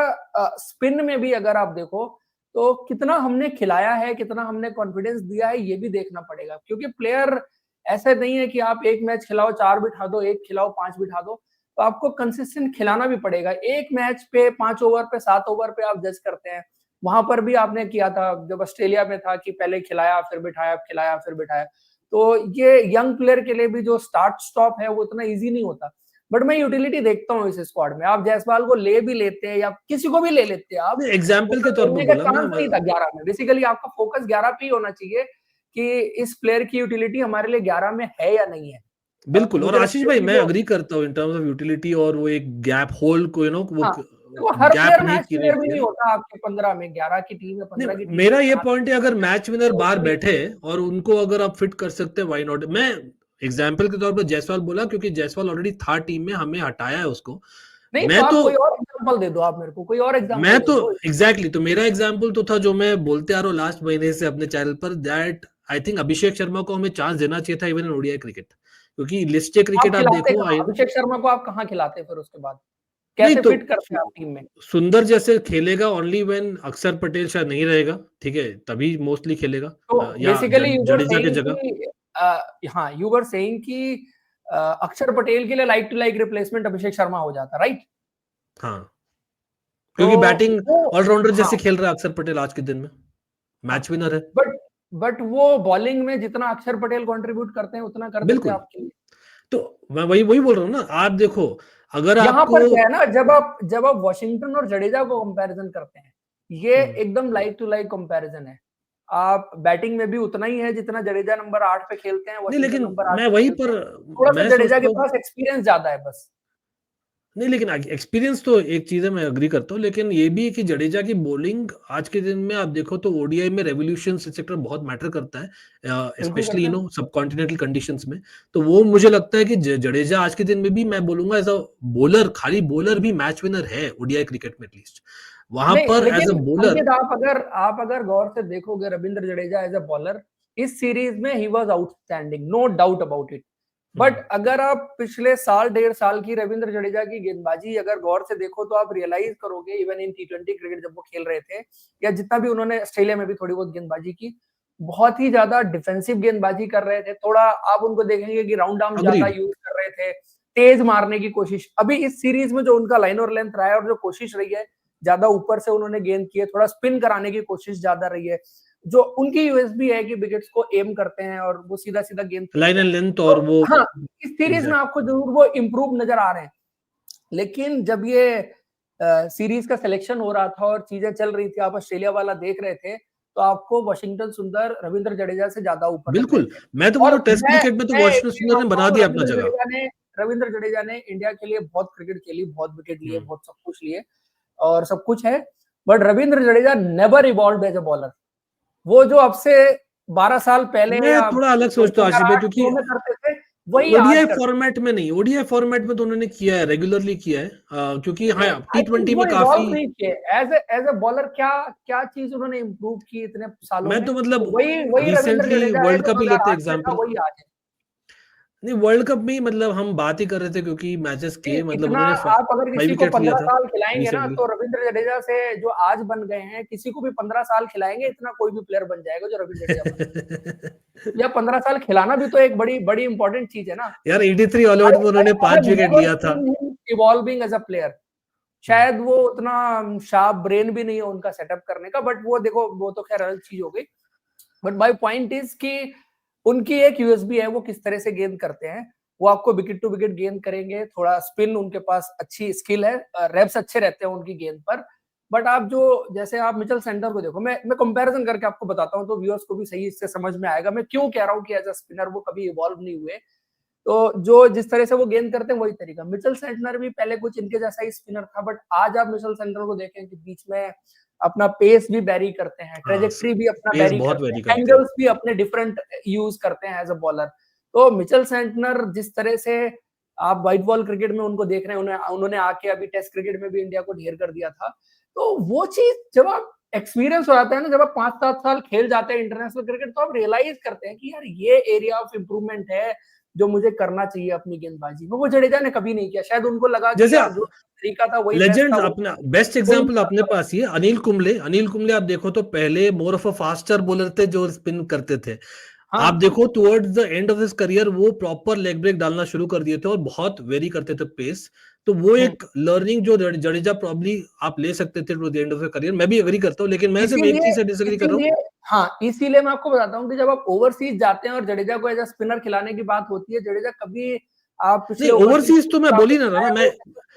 S2: स्पिन में भी अगर आप देखो तो कितना हमने खिलाया है, कितना हमने कॉन्फिडेंस दिया है, ये भी देखना पड़ेगा, क्योंकि प्लेयर ऐसे नहीं है कि आप एक मैच खिलाओ 4 बिठा दो, एक खिलाओ 5 बिठा दो, तो आपको कंसिस्टेंट खिलाना भी पड़ेगा। एक मैच पे 5 ओवर पे 7 ओवर पे आप जज करते हैं, वहां पर भी आपने किया था जब ऑस्ट्रेलिया में था कि पहले खिलाया फिर बिठाया, खिलाया फिर बिठाया। तो ये यंग प्लेयर के लिए भी जो स्टार्ट स्टॉप है वो इतना इजी नहीं होता। बट मैं यूटिलिटी देखता हूँ इस स्क्वाड में, आप जायसवाल को ले भी लेते हैं या किसी को भी ले लेते हैं आप,
S1: एग्जाम्पल के
S2: ऊपर
S1: तौर पे
S2: खेलने का
S1: बोला मैं।
S2: चांस नहीं था 11 में। बेसिकली आपका फोकस 11 पे ही होना चाहिए कि इस प्लेयर की यूटिलिटी हमारे लिए 11 में है या नहीं है।
S1: बिल्कुल, और
S2: मुझे
S1: आशीष
S2: लगता है
S1: भाई
S2: कि
S1: मैं
S2: वो,
S1: अग्री करता हूँ इन टर्म्स ऑफ यूटिलिटी, और वो एक गैप होल को वो
S2: हाँ, देखो हर
S1: गैप
S2: प्लेयर
S1: नहीं
S2: मैच विनर
S1: क्रिएट
S2: भी नहीं
S1: किया।
S2: होता आपके 15 में, 11 की टीम है, 15 की
S1: नहीं,
S2: टीम
S1: मेरा
S2: में
S1: ये
S2: 4
S1: पॉइंट है, अगर मैच विनर बाहर
S2: होता नहीं है।
S1: बैठे और उनको अगर आप फिट कर सकते हैं, व्हाई नॉट। मैं एग्जाम्पल के तौर पर जायसवाल बोला, क्योंकि जायसवाल ऑलरेडी था टीम में, हमें हटाया है उसको।
S2: नहीं तो
S1: मैं
S2: आप
S1: तो
S2: कोई और एग्जांपल दे दो, आप मेरे को कोई और
S1: मैं
S2: एग्जांपल दे
S1: तो
S2: दो।
S1: एग्जैक्टली तो मेरा एग्जाम्पल तो था जो मैं बोलते आ रहा हूँ लास्ट महीने से अपने चैनल पर, that I think Abhishek Sharma को हमें चांस देना चाहिए था इवन इन ओडीआई क्रिकेट, क्योंकि लिस्ट
S2: आप
S1: क्रिकेट आप
S2: खिलाते
S1: देखो
S2: कहाँ
S1: आई।
S2: अभिषेक शर्मा को, आप कहाँ खिलाते फिर उसके बाद,
S1: नहीं
S2: कैसे
S1: तो
S2: फिट करते हैं आप टीम में?
S1: सुंदर जैसे खेलेगा ओनली व्हेन अक्षर पटेल शायद नहीं रहेगा, ठीक है, तभी मोस्टली खेलेगा,
S2: तो
S1: या
S2: बेसिकली यू वर
S1: जडेजा की
S2: सेइंग
S1: जगह।
S2: कि हाँ, यू वर सेइंग कि अक्षर पटेल के लिए like to like replacement Abhishek Sharma हो जाता, राइट?
S1: हाँ,
S2: तो
S1: क्योंकि बैटिंग
S2: वो,
S1: ऑलराउंडर
S2: हाँ,
S1: जैसे खेल रहा है अक्षर पटेल आज के दिन में,
S2: हाँ,
S1: मैच विनर है।
S2: बट वो बॉलिंग में जितना अक्षर पटेल कंट्रीब्यूट करते हैं उतना कर देते हैं
S1: बिल्कुल,
S2: आपके लिए।
S1: तो मैं वही वही बोल रहा हूँ ना, आप देखो, अगर
S2: यहाँ
S1: आपको
S2: पर क्या है ना, जब आप वॉशिंगटन और जडेजा को कंपैरिजन करते हैं, ये एकदम लाइक टू लाइक कंपैरिजन है। आप बैटिंग में भी उतना ही है जितना जडेजा नंबर 8 पे खेलते हैं,
S1: नहीं,
S2: वॉशिंगटन
S1: लेकिन
S2: नंबर 8
S1: मैं
S2: पे
S1: वहीं
S2: खेलते
S1: पर
S2: हैं। थोड़ा सा
S1: मैं
S2: जडेजा के
S1: सोचता हूँ।
S2: पास एक्सपीरियंस ज्यादा है बस।
S1: नहीं, लेकिन एक्सपीरियंस तो एक चीज है, मैं अग्री करता हूँ, लेकिन ये भी है कि जडेजा की बॉलिंग आज के दिन में आप देखो तो ओडीआई में रेवोल्यूशन सेक्टर बहुत मैटर करता है,
S2: बिल्कुल
S1: स्पेशली
S2: करते हैं।
S1: सब कॉन्टिनेंटल कंडीशंस में। तो वो मुझे लगता है कि जडेजा आज के दिन में भी, मैं बोलूंगा एज अ बॉलर, खाली बॉलर भी मैच विनर है ओडीआई क्रिकेट में एटलीस्ट, वहां
S2: नहीं,
S1: पर एज अ
S2: लेकिन
S1: बॉलर।
S2: अंकित आप अगर गौर से देखोगे Ravindra Jadeja as a bowler इस सीरीज में ही was outstanding, no doubt about it. But अगर आप पिछले साल 1.5 साल की रविंद्र जडेजा की गेंदबाजी अगर गौर से देखो तो आप रियलाइज करोगे, इवन इन T20 क्रिकेट जब वो खेल रहे थे, या जितना भी उन्होंने ऑस्ट्रेलिया में भी थोड़ी बहुत गेंदबाजी की, बहुत ही ज्यादा डिफेंसिव गेंदबाजी कर रहे थे। थोड़ा आप उनको देखेंगे कि राउंड आर्म ज्यादा
S1: अग्रीड।
S2: यूज कर रहे थे, तेज मारने की कोशिश। अभी इस सीरीज में जो उनका लाइन और लेंथ रहा है और जो कोशिश रही है, ज्यादा ऊपर से उन्होंने गेंद की है, थोड़ा स्पिन कराने की कोशिश ज्यादा रही है। जो उनकी यूएसबी है कि विकेट्स को एम करते हैं और वो सीधा सीधा गेंद
S1: लाइन
S2: फेंकते हैं।
S1: एंड लेंथ
S2: तो
S1: और वो।
S2: हाँ, इस सीरीज में
S1: एग्जैक्ट।
S2: आपको जरूर वो इम्प्रूव नजर आ रहे हैं। लेकिन जब ये सीरीज का सिलेक्शन हो रहा था और चीजें चल रही थी, आप ऑस्ट्रेलिया वाला देख रहे थे, तो आपको वॉशिंगटन सुंदर रविंद्र जडेजा से ज्यादा ऊपर लग रहे
S1: बिल्कुल,
S2: थे।
S1: मैं तो बोल रहा
S2: और
S1: हूँ टेस्ट क्रिकेट में तो
S2: मैं एक
S1: वॉशिंगटन
S2: चीज
S1: सुंदर ने
S2: मानता
S1: बना
S2: हूँ,
S1: दिया अपना जगह।
S2: रविंद्र जडेजा ने इंडिया के लिए बहुत क्रिकेट खेली, बहुत विकेट लिए, बहुत सब कुछ लिए और सब कुछ है। But Ravindra Jadeja never evolve as a bowler. वो जो अब से 12 साल पहले
S1: मैं
S2: या
S1: थोड़ा अलग सोचता हूँ आशीष भाई,
S2: 2008
S1: क्योंकि
S2: 9 में करते थे, वही आज
S1: ओडीआई
S2: कर,
S1: फॉर्मेट में नहीं, ओडीआई फॉर्मेट में तो उन्होंने किया है, रेगुलरली किया है, क्योंकि हाँ
S2: आई थिंक
S1: T20
S2: वो
S1: में काफी।
S2: इवॉल्व नहीं किए एज ए बॉलर। क्या क्या चीज उन्होंने इम्प्रूव की इतने सालों
S1: मैं
S2: में?
S1: तो मतलब
S2: वही वही रविंद्र
S1: रिसेंटली
S2: जडेजा है
S1: वर्ल्ड
S2: जो
S1: कप ही लेते
S2: 2008 में था,
S1: एग्जांपल।
S2: वही आज है।
S1: नहीं, वर्ल्ड कप में ही मतलब हम बात ही कर रहे थे, क्योंकि मैचेस
S2: नहीं,
S1: के मतलब
S2: इतना
S1: उन्होंने
S2: आप अगर
S1: 5
S2: किसी को
S1: विकेट्स लिया
S2: 15
S1: था
S2: साल खिलाएंगे ना,
S1: रिसेंटली।
S2: तो रविंद्र जडेजा से जो आज बन गए हैं, किसी को भी 15 साल खिलाएंगे, इतना कोई भी प्लेयर बन जाएगा जो रविंद्र जडेजा बन। या 15 साल खिलाना भी तो एक बड़ी बड़ी इंपॉर्टेंट चीज है ना।
S1: यार 83 ऑल आउट में उन्होंने
S2: आई हैव
S1: 5 विकेट
S2: नेवर
S1: लिया था।
S2: Seen him evolving as a player.
S1: Hmm.
S2: शायद वो उतना शार्प ब्रेन भी नहीं है उनका सेटअप करने का, बट वो देखो वो तो खैर अलग चीज हो गई। बट माय पॉइंट इज कि उनकी एक यूएसबी है, वो किस तरह से गेंद करते हैं। वो आपको विकेट टू विकेट गेंद करेंगे, थोड़ा स्पिन उनके पास अच्छी स्किल है, रेप्स अच्छे रहते हैं उनकी गेंद पर। बट आप जो जैसे आप मिचेल सेंटर को देखो, मैं कंपैरिजन करके आपको बताता हूँ तो व्यूअर्स को भी सही इससे समझ में आएगा मैं क्यों कह रहा हूँ कि एज अ स्पिनर वो कभी इवॉल्व नहीं हुए। तो जो जिस तरह से वो गेंद करते हैं वही तरीका। मिचेल सेंटनर भी पहले कुछ इनके जैसा ही स्पिनर था, बट आज आप मिचेल सेंटनर को देखें कि बीच में अपना पेस भी बैरी करते हैं,
S1: हाँ,
S2: ट्रेजेक्ट्री भी अपना
S1: पेस
S2: बैरी
S1: बहुत
S2: करते
S1: वेरी
S2: हैं,
S1: करते हैं।
S2: एंगल्स भी अपने डिफरेंट यूज करते हैं एज अ बॉलर। तो मिचेल सेंटनर जिस तरह से आप व्हाइट बॉल क्रिकेट में उनको देख रहे हैं, उन्होंने आके अभी टेस्ट क्रिकेट में भी इंडिया को ढेर कर दिया था। तो वो चीज जब आप एक्सपीरियंस हो जाता है ना, जब आप 5-7 साल खेल जाते हैं इंटरनेशनल क्रिकेट, तो आप रियलाइज करते हैं कि यार ये एरिया ऑफ इम्प्रूवमेंट है जो मुझे करना चाहिए अपनी गेंदबाजी में। वो जडेजा ने कभी नहीं किया, शायद उनको लगा कि
S1: जैसे
S2: यार जो तरीका था वही बेस्ट था,
S1: लेजेंड्स, अपना बेस्ट
S2: वही
S1: एग्जांपल अपने पास ही है, अनिल कुंबले। अनिल कुंबले आप देखो तो पहले मोर ऑफ अ फास्टर बॉलर थे जो स्पिन करते थे। आप
S2: हाँ।
S1: देखो towards the end of his career वो प्रॉपर लेग ब्रेक डालना शुरू कर दिए थे और बहुत वेरी करते थे पेस। तो वो एक लर्निंग जो जडेजा प्रॉब्ली आप ले सकते थे to the end of the career, मैं भी एग्री करता हूँ, लेकिन मैं सिर्फ एक
S2: इसीलिए
S1: चीज से डिसएग्री कर रहा हूँ।
S2: इसीलिए हाँ, इसीलिए मैं आपको बताता हूँ कि जब आप ओवरसीज जाते हैं और जडेजा को एज अ स्पिनर खिलाने की बात होती है, जडेजा कभी आप
S1: नहीं,
S2: पिछले ओवरसीज
S1: ओवरसीज तो मैं बोल ही ना रहा ना मैं।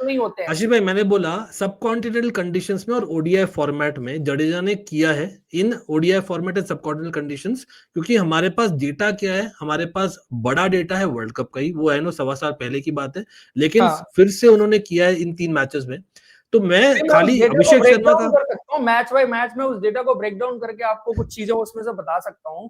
S2: नहीं होते हैं।
S1: आशीष भाई, मैंने बोला सब कॉन्टिनेंटल कंडीशंस में और ओडीआई फॉर्मेट में जडेजा ने किया है। इन ओडीआई फॉर्मेट एंड सब कॉन्टिनेंटल कंडीशंस, क्योंकि हमारे पास डेटा क्या है, हमारे पास बड़ा डेटा है वर्ल्ड कप का ही, वो है नो 1.25 साल पहले की बात है, लेकिन
S2: हाँ,
S1: फिर से उन्होंने किया है इन 3 मैचेस में। तो मैं
S2: मैं उस
S1: खाली
S2: डेटा को
S1: अभिषेक
S2: ब्रेक
S1: शर्मा
S2: डाउन
S1: का।
S2: कर सकता हूँ, मैच बाय मैच में उस डेटा को ब्रेक डाउन करके आपको कुछ चीजें उसमें से बता सकता हूँ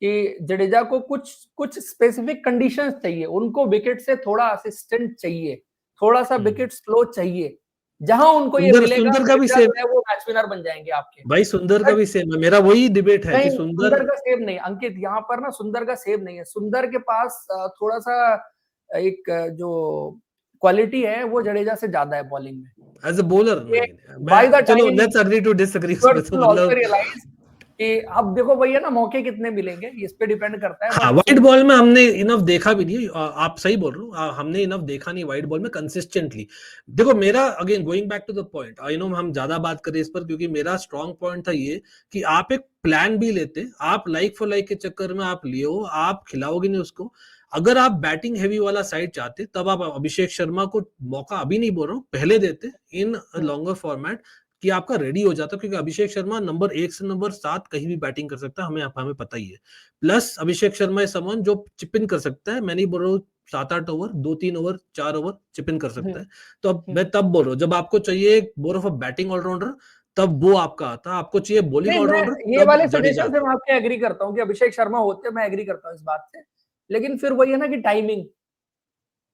S2: कि जडेजा को कुछ कुछ स्पेसिफिक कंडीशंस चाहिए, उनको विकेट से थोड़ा असिस्टेंट चाहिए, थोड़ा सा विकेट स्लो चाहिए। जहां उनको ये
S1: सुंदर
S2: मिलेगा,
S1: सुंदर का भी
S2: जडेजा
S1: सेम।
S2: जो है वो मैच विनर बन जाएंगे आपके।
S1: भाई सुंदर का
S2: बट
S1: भी सेम है, मेरा वही डिबेट है कि
S2: नहीं,
S1: सुंदर।
S2: सुंदर का सेव नहीं अंकित, यहाँ पर ना सुंदर का सेव नहीं है। सुंदर के पास थोड़ा सा एक जो क्वालिटी है वो जडेजा से ज्यादा है बॉलिंग में।
S1: एज अ बॉलर
S2: ये
S1: नहीं, मैं
S2: बाय द
S1: चलो
S2: time
S1: let's agree to disagree
S2: viewers
S1: उसमें तो
S2: विल आल्सो
S1: मतलब।
S2: रियलाइज कि अब देखो भैया ना, मौके कितने मिलेंगे इस पे डिपेंड करता है।
S1: हाँ,
S2: बट
S1: व्हाइट बॉल में हमने इनफ देखा भी नहीं, आप सही बोल रहे हो, हमने इनफ देखा नहीं व्हाइट बॉल में कंसिस्टेंटली। देखो मेरा again going back to the point, I know हम ज्यादा बात करें इस पर, क्योंकि मेरा स्ट्रॉन्ग पॉइंट था ये कि आप एक प्लान भी लेते, आप लाइक फॉर लाइक के चक्कर में आप लियो, आप खिलाओगे नहीं उसको। अगर आप बैटिंग हैवी वाला साइड चाहते, तब आप अभिषेक शर्मा को मौका, अभी नहीं बोल रहा हूँ, पहले देते इन लॉन्गर फॉर्मेट, कि आपका रेडी हो जाता, क्योंकि अभिषेक शर्मा नंबर 1 से नंबर 7 कहीं भी बैटिंग कर सकता है, हमें पता ही है। Plus Abhishek Sharma is someone जो चिप इन कर सकता है, मैं नहीं बोल रहा हूँ 7-8 ओवर, 2-3 ओवर, 4 ओवर चिप इन कर सकता है। तो अब मैं तब बोल रहा हूँ, जब आपको चाहिए more of a batting allrounder, तब वो आपका आता, आपको चाहिए बॉलिंग
S2: नहीं, मैं
S1: ऑलराउंडर,
S2: ये
S1: तब
S2: वाले
S1: जडेजा
S2: सजेशन से
S1: आता।
S2: मैं आपके एग्री करता हूँ कि अभिषेक शर्मा होते, मैं एग्री करता हूँ इस बात से। लेकिन फिर वही है ना कि टाइमिंग,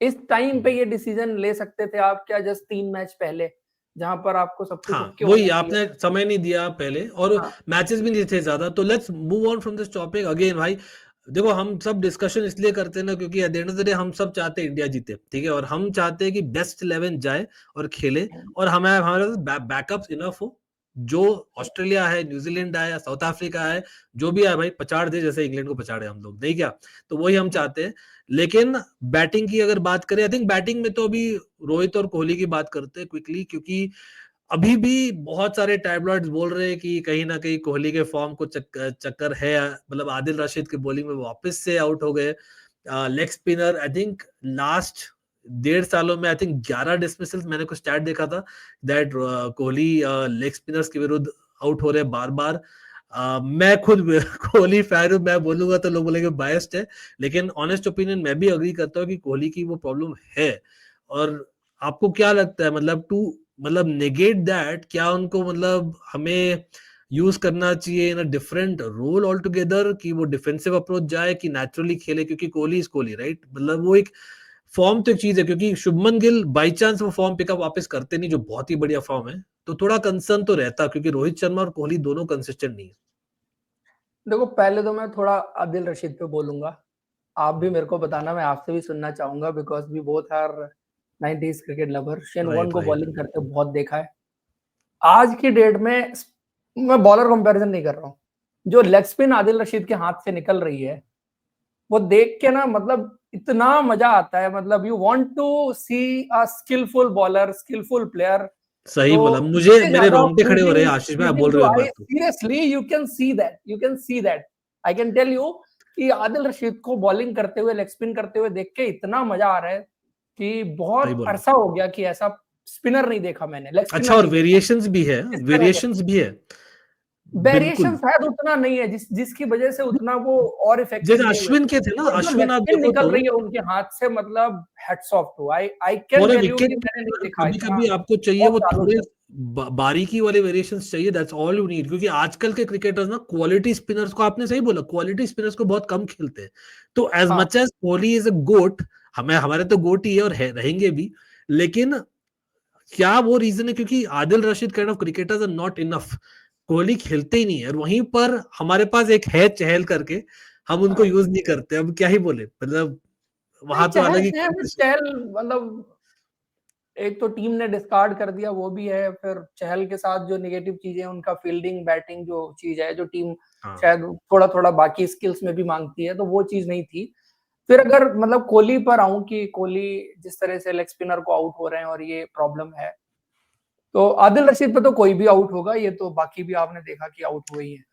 S2: इस टाइम पे ये डिसीजन ले सकते थे आप क्या, जस्ट 3 मैच पहले, जहां पर आपको सब कुछ
S1: हाँ,
S2: ओके
S1: वही
S2: होना चाहिए
S1: आपने
S2: था।
S1: समय नहीं दिया पहले, और
S2: हाँ,
S1: मैचेस भी नहीं थे ज्यादा। तो let's move on from this topic again भाई। देखो हम सब डिस्कशन इसलिए करते हैं ना, क्योंकि eight the end of the day हम सब चाहते हैं इंडिया जीते, ठीक है, और हम चाहते हैं कि बेस्ट 11 जाए और खेले, और हमें हमारे बैकअप्स इनफ हो। जो ऑस्ट्रेलिया है, न्यूजीलैंड है, या साउथ अफ्रीका है, जो भी है भाई, पछाड़ दे, जैसे इंग्लैंड को पछाड़े हम लोग, नहीं क्या? तो वही हम चाहते हैं। लेकिन बैटिंग की अगर बात करें, आई थिंक बैटिंग में तो अभी रोहित और कोहली की बात करते हैं क्विकली, क्योंकि अभी भी बहुत सारे टैबलॉइड्स बोल रहे हैं कि कहीं ना कहीं कोहली के फॉर्म को चक्कर है, मतलब आदिल रशीद की बॉलिंग में वापस से आउट हो गए। Leg spinner I think last 1.5 सालों में आई थिंक 11 डिसमिसल्स, मैंने कुछ स्टैट देखा था दैट कोहली लेग स्पिनर्स के विरुद्ध आउट हो रहे बार बार। मैं खुद कोहली फैन हूं, मैं बोलूंगा तो लोग बोलेंगे बायस्ड है, लेकिन ऑनेस्ट ओपिनियन मैं भी अग्री करता हूँ कि कोहली की वो प्रॉब्लम है। और आपको क्या लगता है, मतलब टू, मतलब नेगेट दैट, क्या उनको, मतलब हमें यूज करना चाहिए in a different role all together, कि वो डिफेंसिव अप्रोच जाए कि नेचुरली खेले, क्योंकि कोहली इज कोहली, राइट? मतलब वो एक फॉर्म तो एक चीज है, क्योंकि शुभमन गिल बाई चांस वो फॉर्म पिकअप वापस करते नहीं, जो बहुत ही बढ़िया फॉर्म है, तो थोड़ा कंसर्न तो रहता, क्योंकि रोहित शर्मा और कोहली दोनों कंसिस्टेंट नहीं है।
S2: देखो पहले तो मैं थोड़ा आदिल रशीद पे बोलूंगा, आप भी मेरे को बताना, मैं आपसे भी सुनना चाहूंगा, because we both are 90s cricket lover. Shane Warne
S1: right
S2: को
S1: राइट।
S2: बॉलिंग करते बहुत देखा है। आज की डेट में मैं बॉलर कंपैरिजन नहीं कर रहा हूँ, जो लेग स्पिन आदिल रशीद के हाथ से निकल रही है वो देख के ना, मतलब इतना मजा आता है, मतलब you want to see a skillful bowler, skillful player.
S1: सही
S2: तो
S1: बोला, मुझे
S2: इतने
S1: मेरे
S2: ज्यादा
S1: रोंगटे खड़े हो रहे हैं आशीष भाई, आप बोल
S2: प्लीजिंग
S1: रहे
S2: टू
S1: हो एक
S2: आई,
S1: बात तो।
S2: Seriously you can see that, you can see that. I can tell you कि आदिल रशीद को बॉलिंग करते हुए, लेग स्पिन करते हुए देख के इतना मजा आ रहा है कि
S1: सही
S2: बहुत
S1: बोला।
S2: अरसा हो गया कि ऐसा स्पिनर नहीं देखा मैंने, लेग
S1: अच्छा,
S2: स्पिनर
S1: और
S2: नहीं देखा
S1: वेरिएशंस भी है,
S2: इस तरह से।
S1: वेरिएशंस भी है।
S2: वेरिएशन
S1: बिल्कुल।
S2: शायद उतना नहीं है जिसकी वजह से उतना वो और इफेक्टिव
S1: जैसे
S2: नहीं हुए,
S1: अश्विन के थे ना,
S2: बट जो लेग
S1: अश्विन आप
S2: स्पिन
S1: देखो
S2: निकल
S1: तो
S2: रही है उनके हाथ से, मतलब hats off to, I can
S1: for a
S2: tell you
S1: wicket
S2: कि मैंने नहीं देखा
S1: कभी
S2: इतना
S1: कभी आपको चाहिए
S2: बहुत
S1: वो
S2: सालों
S1: थोड़े
S2: से।
S1: बारीकी वाले वेरिएशंस चाहिए, दैट्स ऑल यू नीड, क्योंकि आजकल के क्रिकेटर्स ना क्वालिटी स्पिनर्स को, आपने सही बोला, क्वालिटी स्पिनर्स को बहुत कम खेलते हैं। तो एज
S2: हाँ
S1: much as Kohli is a GOAT, हमें हमारे तो गोट ही है और रहेंगे भी, लेकिन क्या वो रीजन है क्योंकि Adil Rashid kind of cricketers are not enough, Kohli खेलते ही नहीं है, और वहीं पर हमारे पास एक है चहल करके, हम उनको
S2: हाँ।
S1: यूज नहीं करते, अब क्या ही बोले, मतलब
S2: नहीं
S1: वहां तो
S2: चहल
S1: अलग ही
S2: है, बट
S1: competition।
S2: चहल मतलब एक तो टीम ने डिस्कार्ड कर दिया वो भी है, फिर चहल के साथ जो नेगेटिव चीजें, उनका फील्डिंग बैटिंग जो चीज है, जो टीम
S1: हाँ
S2: शायद थोड़ा थोड़ा बाकी स्किल्स में भी मांगती है, तो वो चीज नहीं थी। फिर अगर मतलब कोहली पर आऊं कि कोहली जिस तरह से लेग स्पिनर को आउट हो रहे हैं और ये प्रॉब्लम है, तो आदिल रशीद पे तो कोई भी आउट होगा, ये तो बाकी भी आपने देखा कि आउट हुए ही है।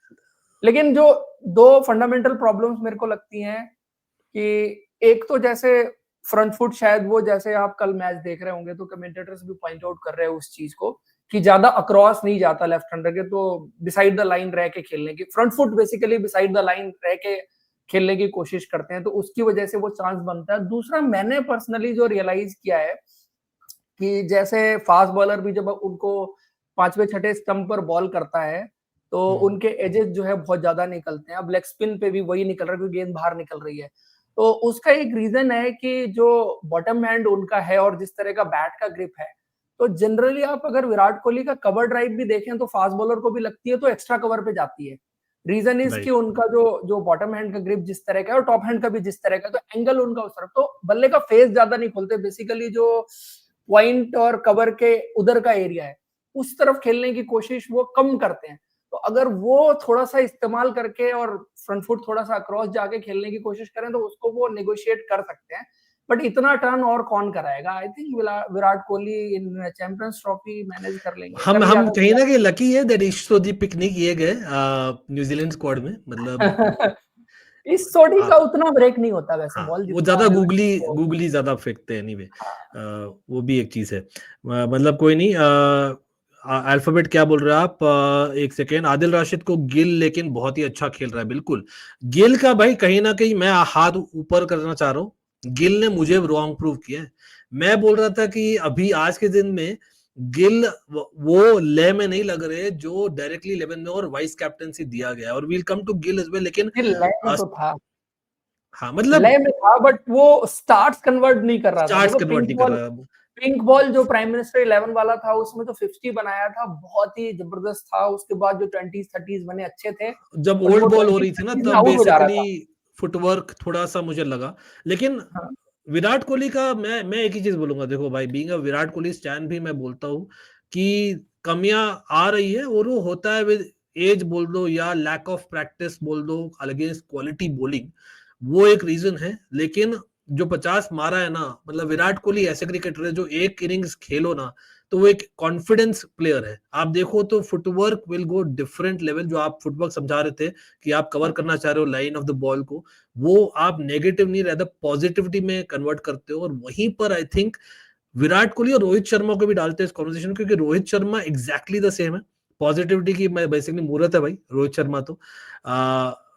S2: लेकिन जो दो फंडामेंटल प्रॉब्लम्स मेरे को लगती हैं कि एक तो जैसे फ्रंट फुट, शायद वो जैसे आप कल मैच देख रहे होंगे तो कमेंटेटर्स भी पॉइंट आउट कर रहे हैं उस चीज को कि ज्यादा अक्रॉस नहीं जाता लेफ्ट हैंडर के, तो बिसाइड द लाइन रह के खेलने की, front foot basically beside the line रह के खेलने की कोशिश करते हैं, तो उसकी वजह से वो चांस बनता है। दूसरा, मैंने पर्सनली जो रियलाइज किया है कि जैसे फास्ट बॉलर भी जब उनको पांचवें छठे स्टंप पर बॉल करता है तो उनके एजेस जो है बहुत ज्यादा निकलते हैं। अब लेग स्पिन पे भी वही निकल रहा है क्योंकि गेंद बाहर निकल रही है। तो उसका एक रीजन है कि जो बॉटम हैंड उनका है और जिस तरह का बैट का ग्रिप है, तो जनरली आप अगर विराट कोहली का कवर ड्राइव भी देखें तो फास्ट बॉलर को भी लगती है तो एक्स्ट्रा कवर पे जाती है। रीजन इज कि
S1: राइट।
S2: उनका जो जो बॉटम हैंड का ग्रिप जिस तरह का है और टॉप हैंड का भी जिस तरह का, तो एंगल उनका उस तरफ, तो बल्ले का फेस ज्यादा नहीं खोलते, बेसिकली जो पॉइंट और कवर के उधर का एरिया है उस तरफ खेलने की कोशिश वो कम करते हैं। तो अगर वो थोड़ा सा इस्तेमाल करके और फ्रंट फुट थोड़ा सा क्रॉस जाके खेलने की कोशिश करें तो उसको वो नेगोशिएट कर सकते हैं। बट इतना टर्न और कौन कराएगा? I think Virat Kohli in champions trophy manage कर लेंगे। कल
S1: हम
S2: यादव
S1: कहीं ना कहीं लकी है दैट ईशोदी पिक नहीं किए गए न्यूजीलैंड स्क्वाड में, मतलब
S2: इस सोडी
S1: आ,
S2: का उतना ब्रेक नहीं होता वैसे,
S1: हाँ,
S2: बॉल
S1: वो
S2: जितना
S1: ज्यादा
S2: आदिल
S1: गूगली
S2: रशीद को।
S1: गूगली ज्यादा फेंकते हैं एनीवे,
S2: हाँ।
S1: वो भी एक चीज है। मतलब कोई नहीं, अल्फाबेट क्या बोल रहे हैं आप? एक सेकेंड, आदिल राशिद को गिल लेकिन बहुत ही अच्छा खेल रहा है, बिल्कुल। गिल का भाई कहीं ना कहीं मैं हाथ ऊपर करना चाह रहा हूँ, गिल ने मुझे रॉन्ग प्रूव किया है। मैं बोल रहा था कि अभी आज के दिन में गिल वो ले में नहीं लग रहे जो डायरेक्टली 11 में और वाइस कैप्टनसी दिया गया, और we'll come to Gill as well, लेकिन
S2: फिर लय में तो था,
S1: हाँ मतलब
S2: लय में था, बट वो स्टार्ट्स कन्वर्ट नहीं कर रहा था।
S1: स्टार्ट्स
S2: देखो
S1: कन्वर्ट नहीं कर रहा।
S2: पिंक बॉल जो प्राइम मिनिस्टर 11 वाला था उसमें तो 50 बनाया था, बहुत ही जबरदस्त था। उसके बाद जो 20s 30s बने अच्छे थे,
S1: जब
S2: बट
S1: ओल्ड
S2: वो
S1: बॉल हो
S2: 20s
S1: रही थी ना
S2: 30s में
S1: तब
S2: आउट हो जा रहा
S1: बेसिकली
S2: था।
S1: फुटवर्क थोड़ा सा मुझे लगा, लेकिन
S2: हाँ।
S1: विराट कोहली का मैं एक ही चीज बोलूंगा, देखो भाई, being a Virat Kohli stand भी मैं बोलता हूँ कि कमियां आ रही है, और वो होता है विद एज बोल दो या लैक ऑफ प्रैक्टिस बोल दो अगेंस्ट क्वालिटी बॉलिंग, वो एक रीजन है। लेकिन जो 50 मारा है ना, मतलब विराट कोहली ऐसे क्रिकेटर है जो एक इनिंग्स खेलो ना तो वो एक कॉन्फिडेंस प्लेयर है। आप देखो तो footwork will go different level, जो आप फुटवर्क समझा रहे थे कि आप कवर करना चाह रहे हो लाइन ऑफ द बॉल को, वो आप नेगेटिव नहीं रहता पॉजिटिविटी में कन्वर्ट करते हो। और वहीं पर आई थिंक विराट कोहली और रोहित शर्मा को भी डालते हैं इस कॉन्वर्सेशन, क्योंकि Rohit Sharma exactly the same है, पॉजिटिविटी की मैं बेसिकली मूर्त है भाई रोहित शर्मा तो।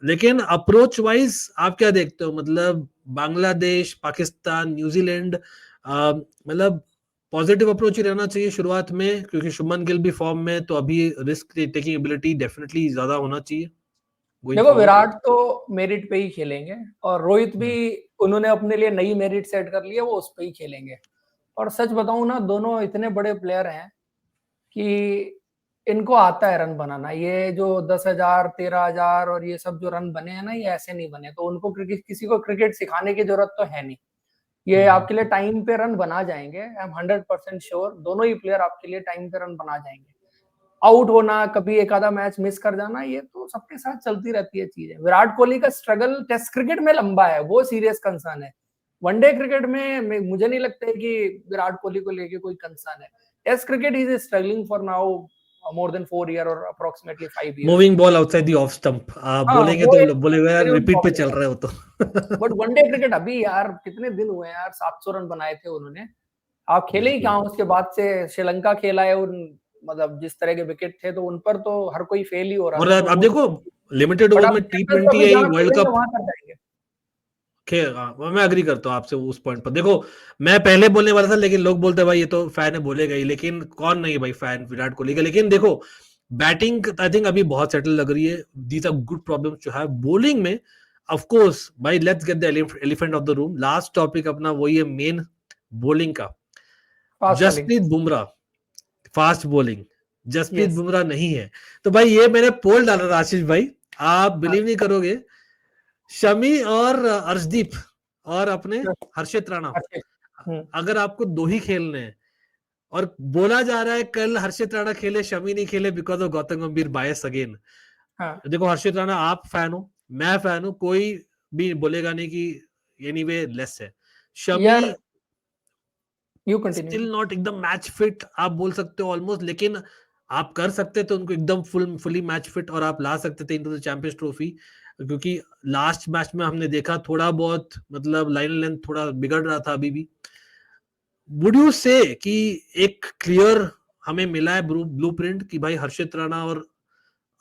S1: लेकिन अप्रोच वाइज आप क्या देखते हो, मतलब बांग्लादेश, पाकिस्तान, न्यूजीलैंड, मतलब पॉजिटिव अप्रोच ही रहना चाहिए शुरुआत में, क्योंकि शुभमन गिल भी फॉर्म में, तो अभी रिस्क टेकिंग एबिलिटी डेफिनेटली ज्यादा होना चाहिए गोइंग
S2: देखो
S1: फॉरवर्ड।
S2: विराट तो मेरिट पे ही खेलेंगे, और रोहित भी उन्होंने अपने लिए नई मेरिट सेट कर ली है, वो उस पे ही खेलेंगे। और सच बताऊं ना, दोनों इतने बड़े प्लेयर हैं कि इनको आता है रन बनाना। ये जो 10,000 13,000 और ये सब जो रन बने हैं ना, ये ऐसे नहीं बने। तो उनको क्रिकेट, किसी को क्रिकेट सिखाने की जरूरत तो है नहीं। ये आपके लिए टाइम पे रन बना जाएंगे, आई एम 100% श्योर। दोनों ही प्लेयर आपके लिए टाइम पे रन बना जाएंगे। आउट होना, कभी एक आधा मैच मिस कर जाना, ये तो सबके साथ चलती रहती है चीजें। विराट कोहली का स्ट्रगल टेस्ट क्रिकेट में लंबा है, वो सीरियस कंसर्न है। वनडे क्रिकेट में मुझे नहीं लगता है कि विराट कोहली को लेके कोई कंसर्न है। Test cricket is struggling for now more than 4 year और approximately 5 years.
S1: Moving ball outside the off stump, आप
S2: हाँ,
S1: बोलेंगे
S2: वो
S1: तो
S2: एक
S1: बोलेगा यार
S2: genuine
S1: रिपीट पे
S2: problem
S1: चल
S2: है।
S1: रहा है वो तो।
S2: बट वनडे क्रिकेट अभी यार कितने दिन हुए हैं यार, 700 रन बनाए थे उन्होंने। आप खेले ही
S1: बिल्कुल।
S2: कहाँ उसके बाद से? श्रीलंका खेला है उन, मतलब जिस तरह के विकेट थे तो उन पर तो हर कोई फेल ही हो रहा
S1: और
S2: था, तो
S1: अब
S2: वो
S1: देखो, लिमिटेड
S2: बट
S1: ओवर
S2: आप
S1: में
S2: चैंपियंस
S1: T20
S2: ट्रॉफी
S1: है,
S2: जहाँ
S1: वर्ल्ड
S2: खेलेंगे
S1: कप
S2: वहां कर जाएंगे।
S1: खेल। मैं एग्री करता हूँ आपसे उस पॉइंट पर। देखो, मैं पहले बोलने वाला था, लेकिन लोग बोलते हैं भाई ये तो फैन है, बोलेगा ही। लेकिन कौन नहीं है भाई फैन विराट कोहली का। लेकिन देखो, बैटिंग आई थिंक अभी बहुत सेटल लग रही है। These are good problems to have. Bowling में ऑफ कोर्स भाई, let's get the elephant of the room. Last topic अपना वही है मेन, बॉलिंग का।
S2: Fast bowling.
S1: Jasprit Bumrah, fast bowling. Jasprit
S2: yes.
S1: Bumrah नहीं है। तो भाई ये मैंने पोल डाला आशीष भाई, आप बिलीव नहीं करोगे, शमी और अर्शदीप और अपने हर्षित राणा,
S2: अच्छे।
S1: अगर आपको दो ही खेलने हैं, और बोला जा रहा है कल हर्षित राणा खेले, शमी नहीं खेले बिकॉज ऑफ गौतम गंभीर बायस अगेन।
S2: हाँ
S1: देखो हर्षित राणा, आप फैन हो, मैं फैन हूं, कोई भी बोलेगा नहीं कि एनीवे लेस है। शमी
S2: यार, यू कंटिन्यू।
S1: स्टिल नॉट एकदम मैच फिट, आप बोल सकते हो ऑलमोस्ट, लेकिन आप कर सकते थे उनको एकदम फुली मैच फिट, और आप ला सकते थे इनटू द चैंपियंस ट्रॉफी। क्योंकि लास्ट मैच में हमने देखा थोड़ा बहुत, मतलब लाइन लेंथ थोड़ा बिगड़ रहा था अभी भी। वुड यू से कि एक क्लियर हमें मिला है ब्लूप्रिंट कि भाई हर्षित राणा और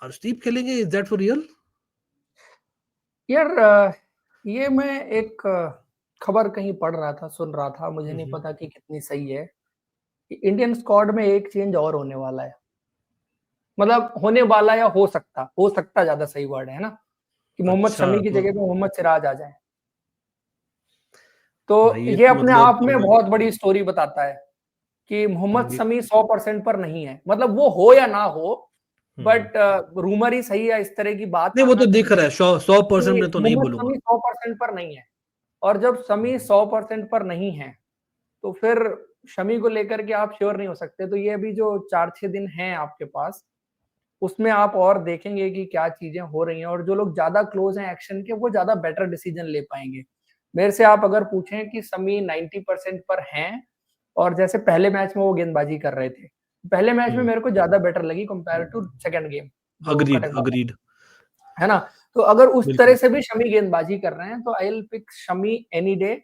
S1: अर्शदीप खेलेंगे, इज दैट फॉर रियल?
S2: यार ये मैं एक खबर कहीं पढ़ रहा था, सुन रहा था, मुझे नहीं पता कि कितनी सही है। इंडियन स्क्वाड में एक चेंज और होने वाला है। मतलब होने वाला या हो सकता ज्यादा सही वर्ड है ना, कि मोहम्मद
S1: अच्छा,
S2: शमी की
S1: तो
S2: जगह पे मोहम्मद सिराज आ जाए। तो
S1: भाई ये
S2: ये
S1: तो
S2: अपने
S1: मतलब
S2: आप में बहुत बड़ी स्टोरी बताता है कि मोहम्मद
S1: ये-
S2: शमी 100% पर नहीं है। मतलब वो हो या ना हो,
S1: हम्म,
S2: बट रूमर ही सही है, इस तरह की बात
S1: नहीं वो
S2: आना
S1: तो दिख
S2: चाहिए
S1: रहा है, 100%
S2: कि
S1: में तो नहीं
S2: मोहम्मद
S1: बोलूंगा।
S2: शमी 100% पर नहीं है। और जब शमी 100% पर नहीं है, तो फिर शमी को लेकर के आप श्योर नहीं हो सकते। तो ये अभी जो 4-6 दिन हैं आपके पास, उसमें आप और देखेंगे कि क्या चीजें हो रही हैं, और जो लोग ज्यादा क्लोज हैं एक्शन के, वो ज्यादा बेटर डिसीजन ले पाएंगे। मेरे से आप अगर पूछें कि समी 90% पर हैं, और जैसे पहले मैच में वो गेंदबाजी कर रहे थे, पहले मैच में मेरे को ज्यादा बेटर लगी कंपेयर टू सेकंड गेम जो
S1: अग्रीड
S2: कटक वाला,
S1: अग्रीड।
S2: है ना। तो अगर उस तरह
S1: बिल्कुल।
S2: से भी शमी गेंदबाजी कर रहे हैं, तो I will pick Shami any day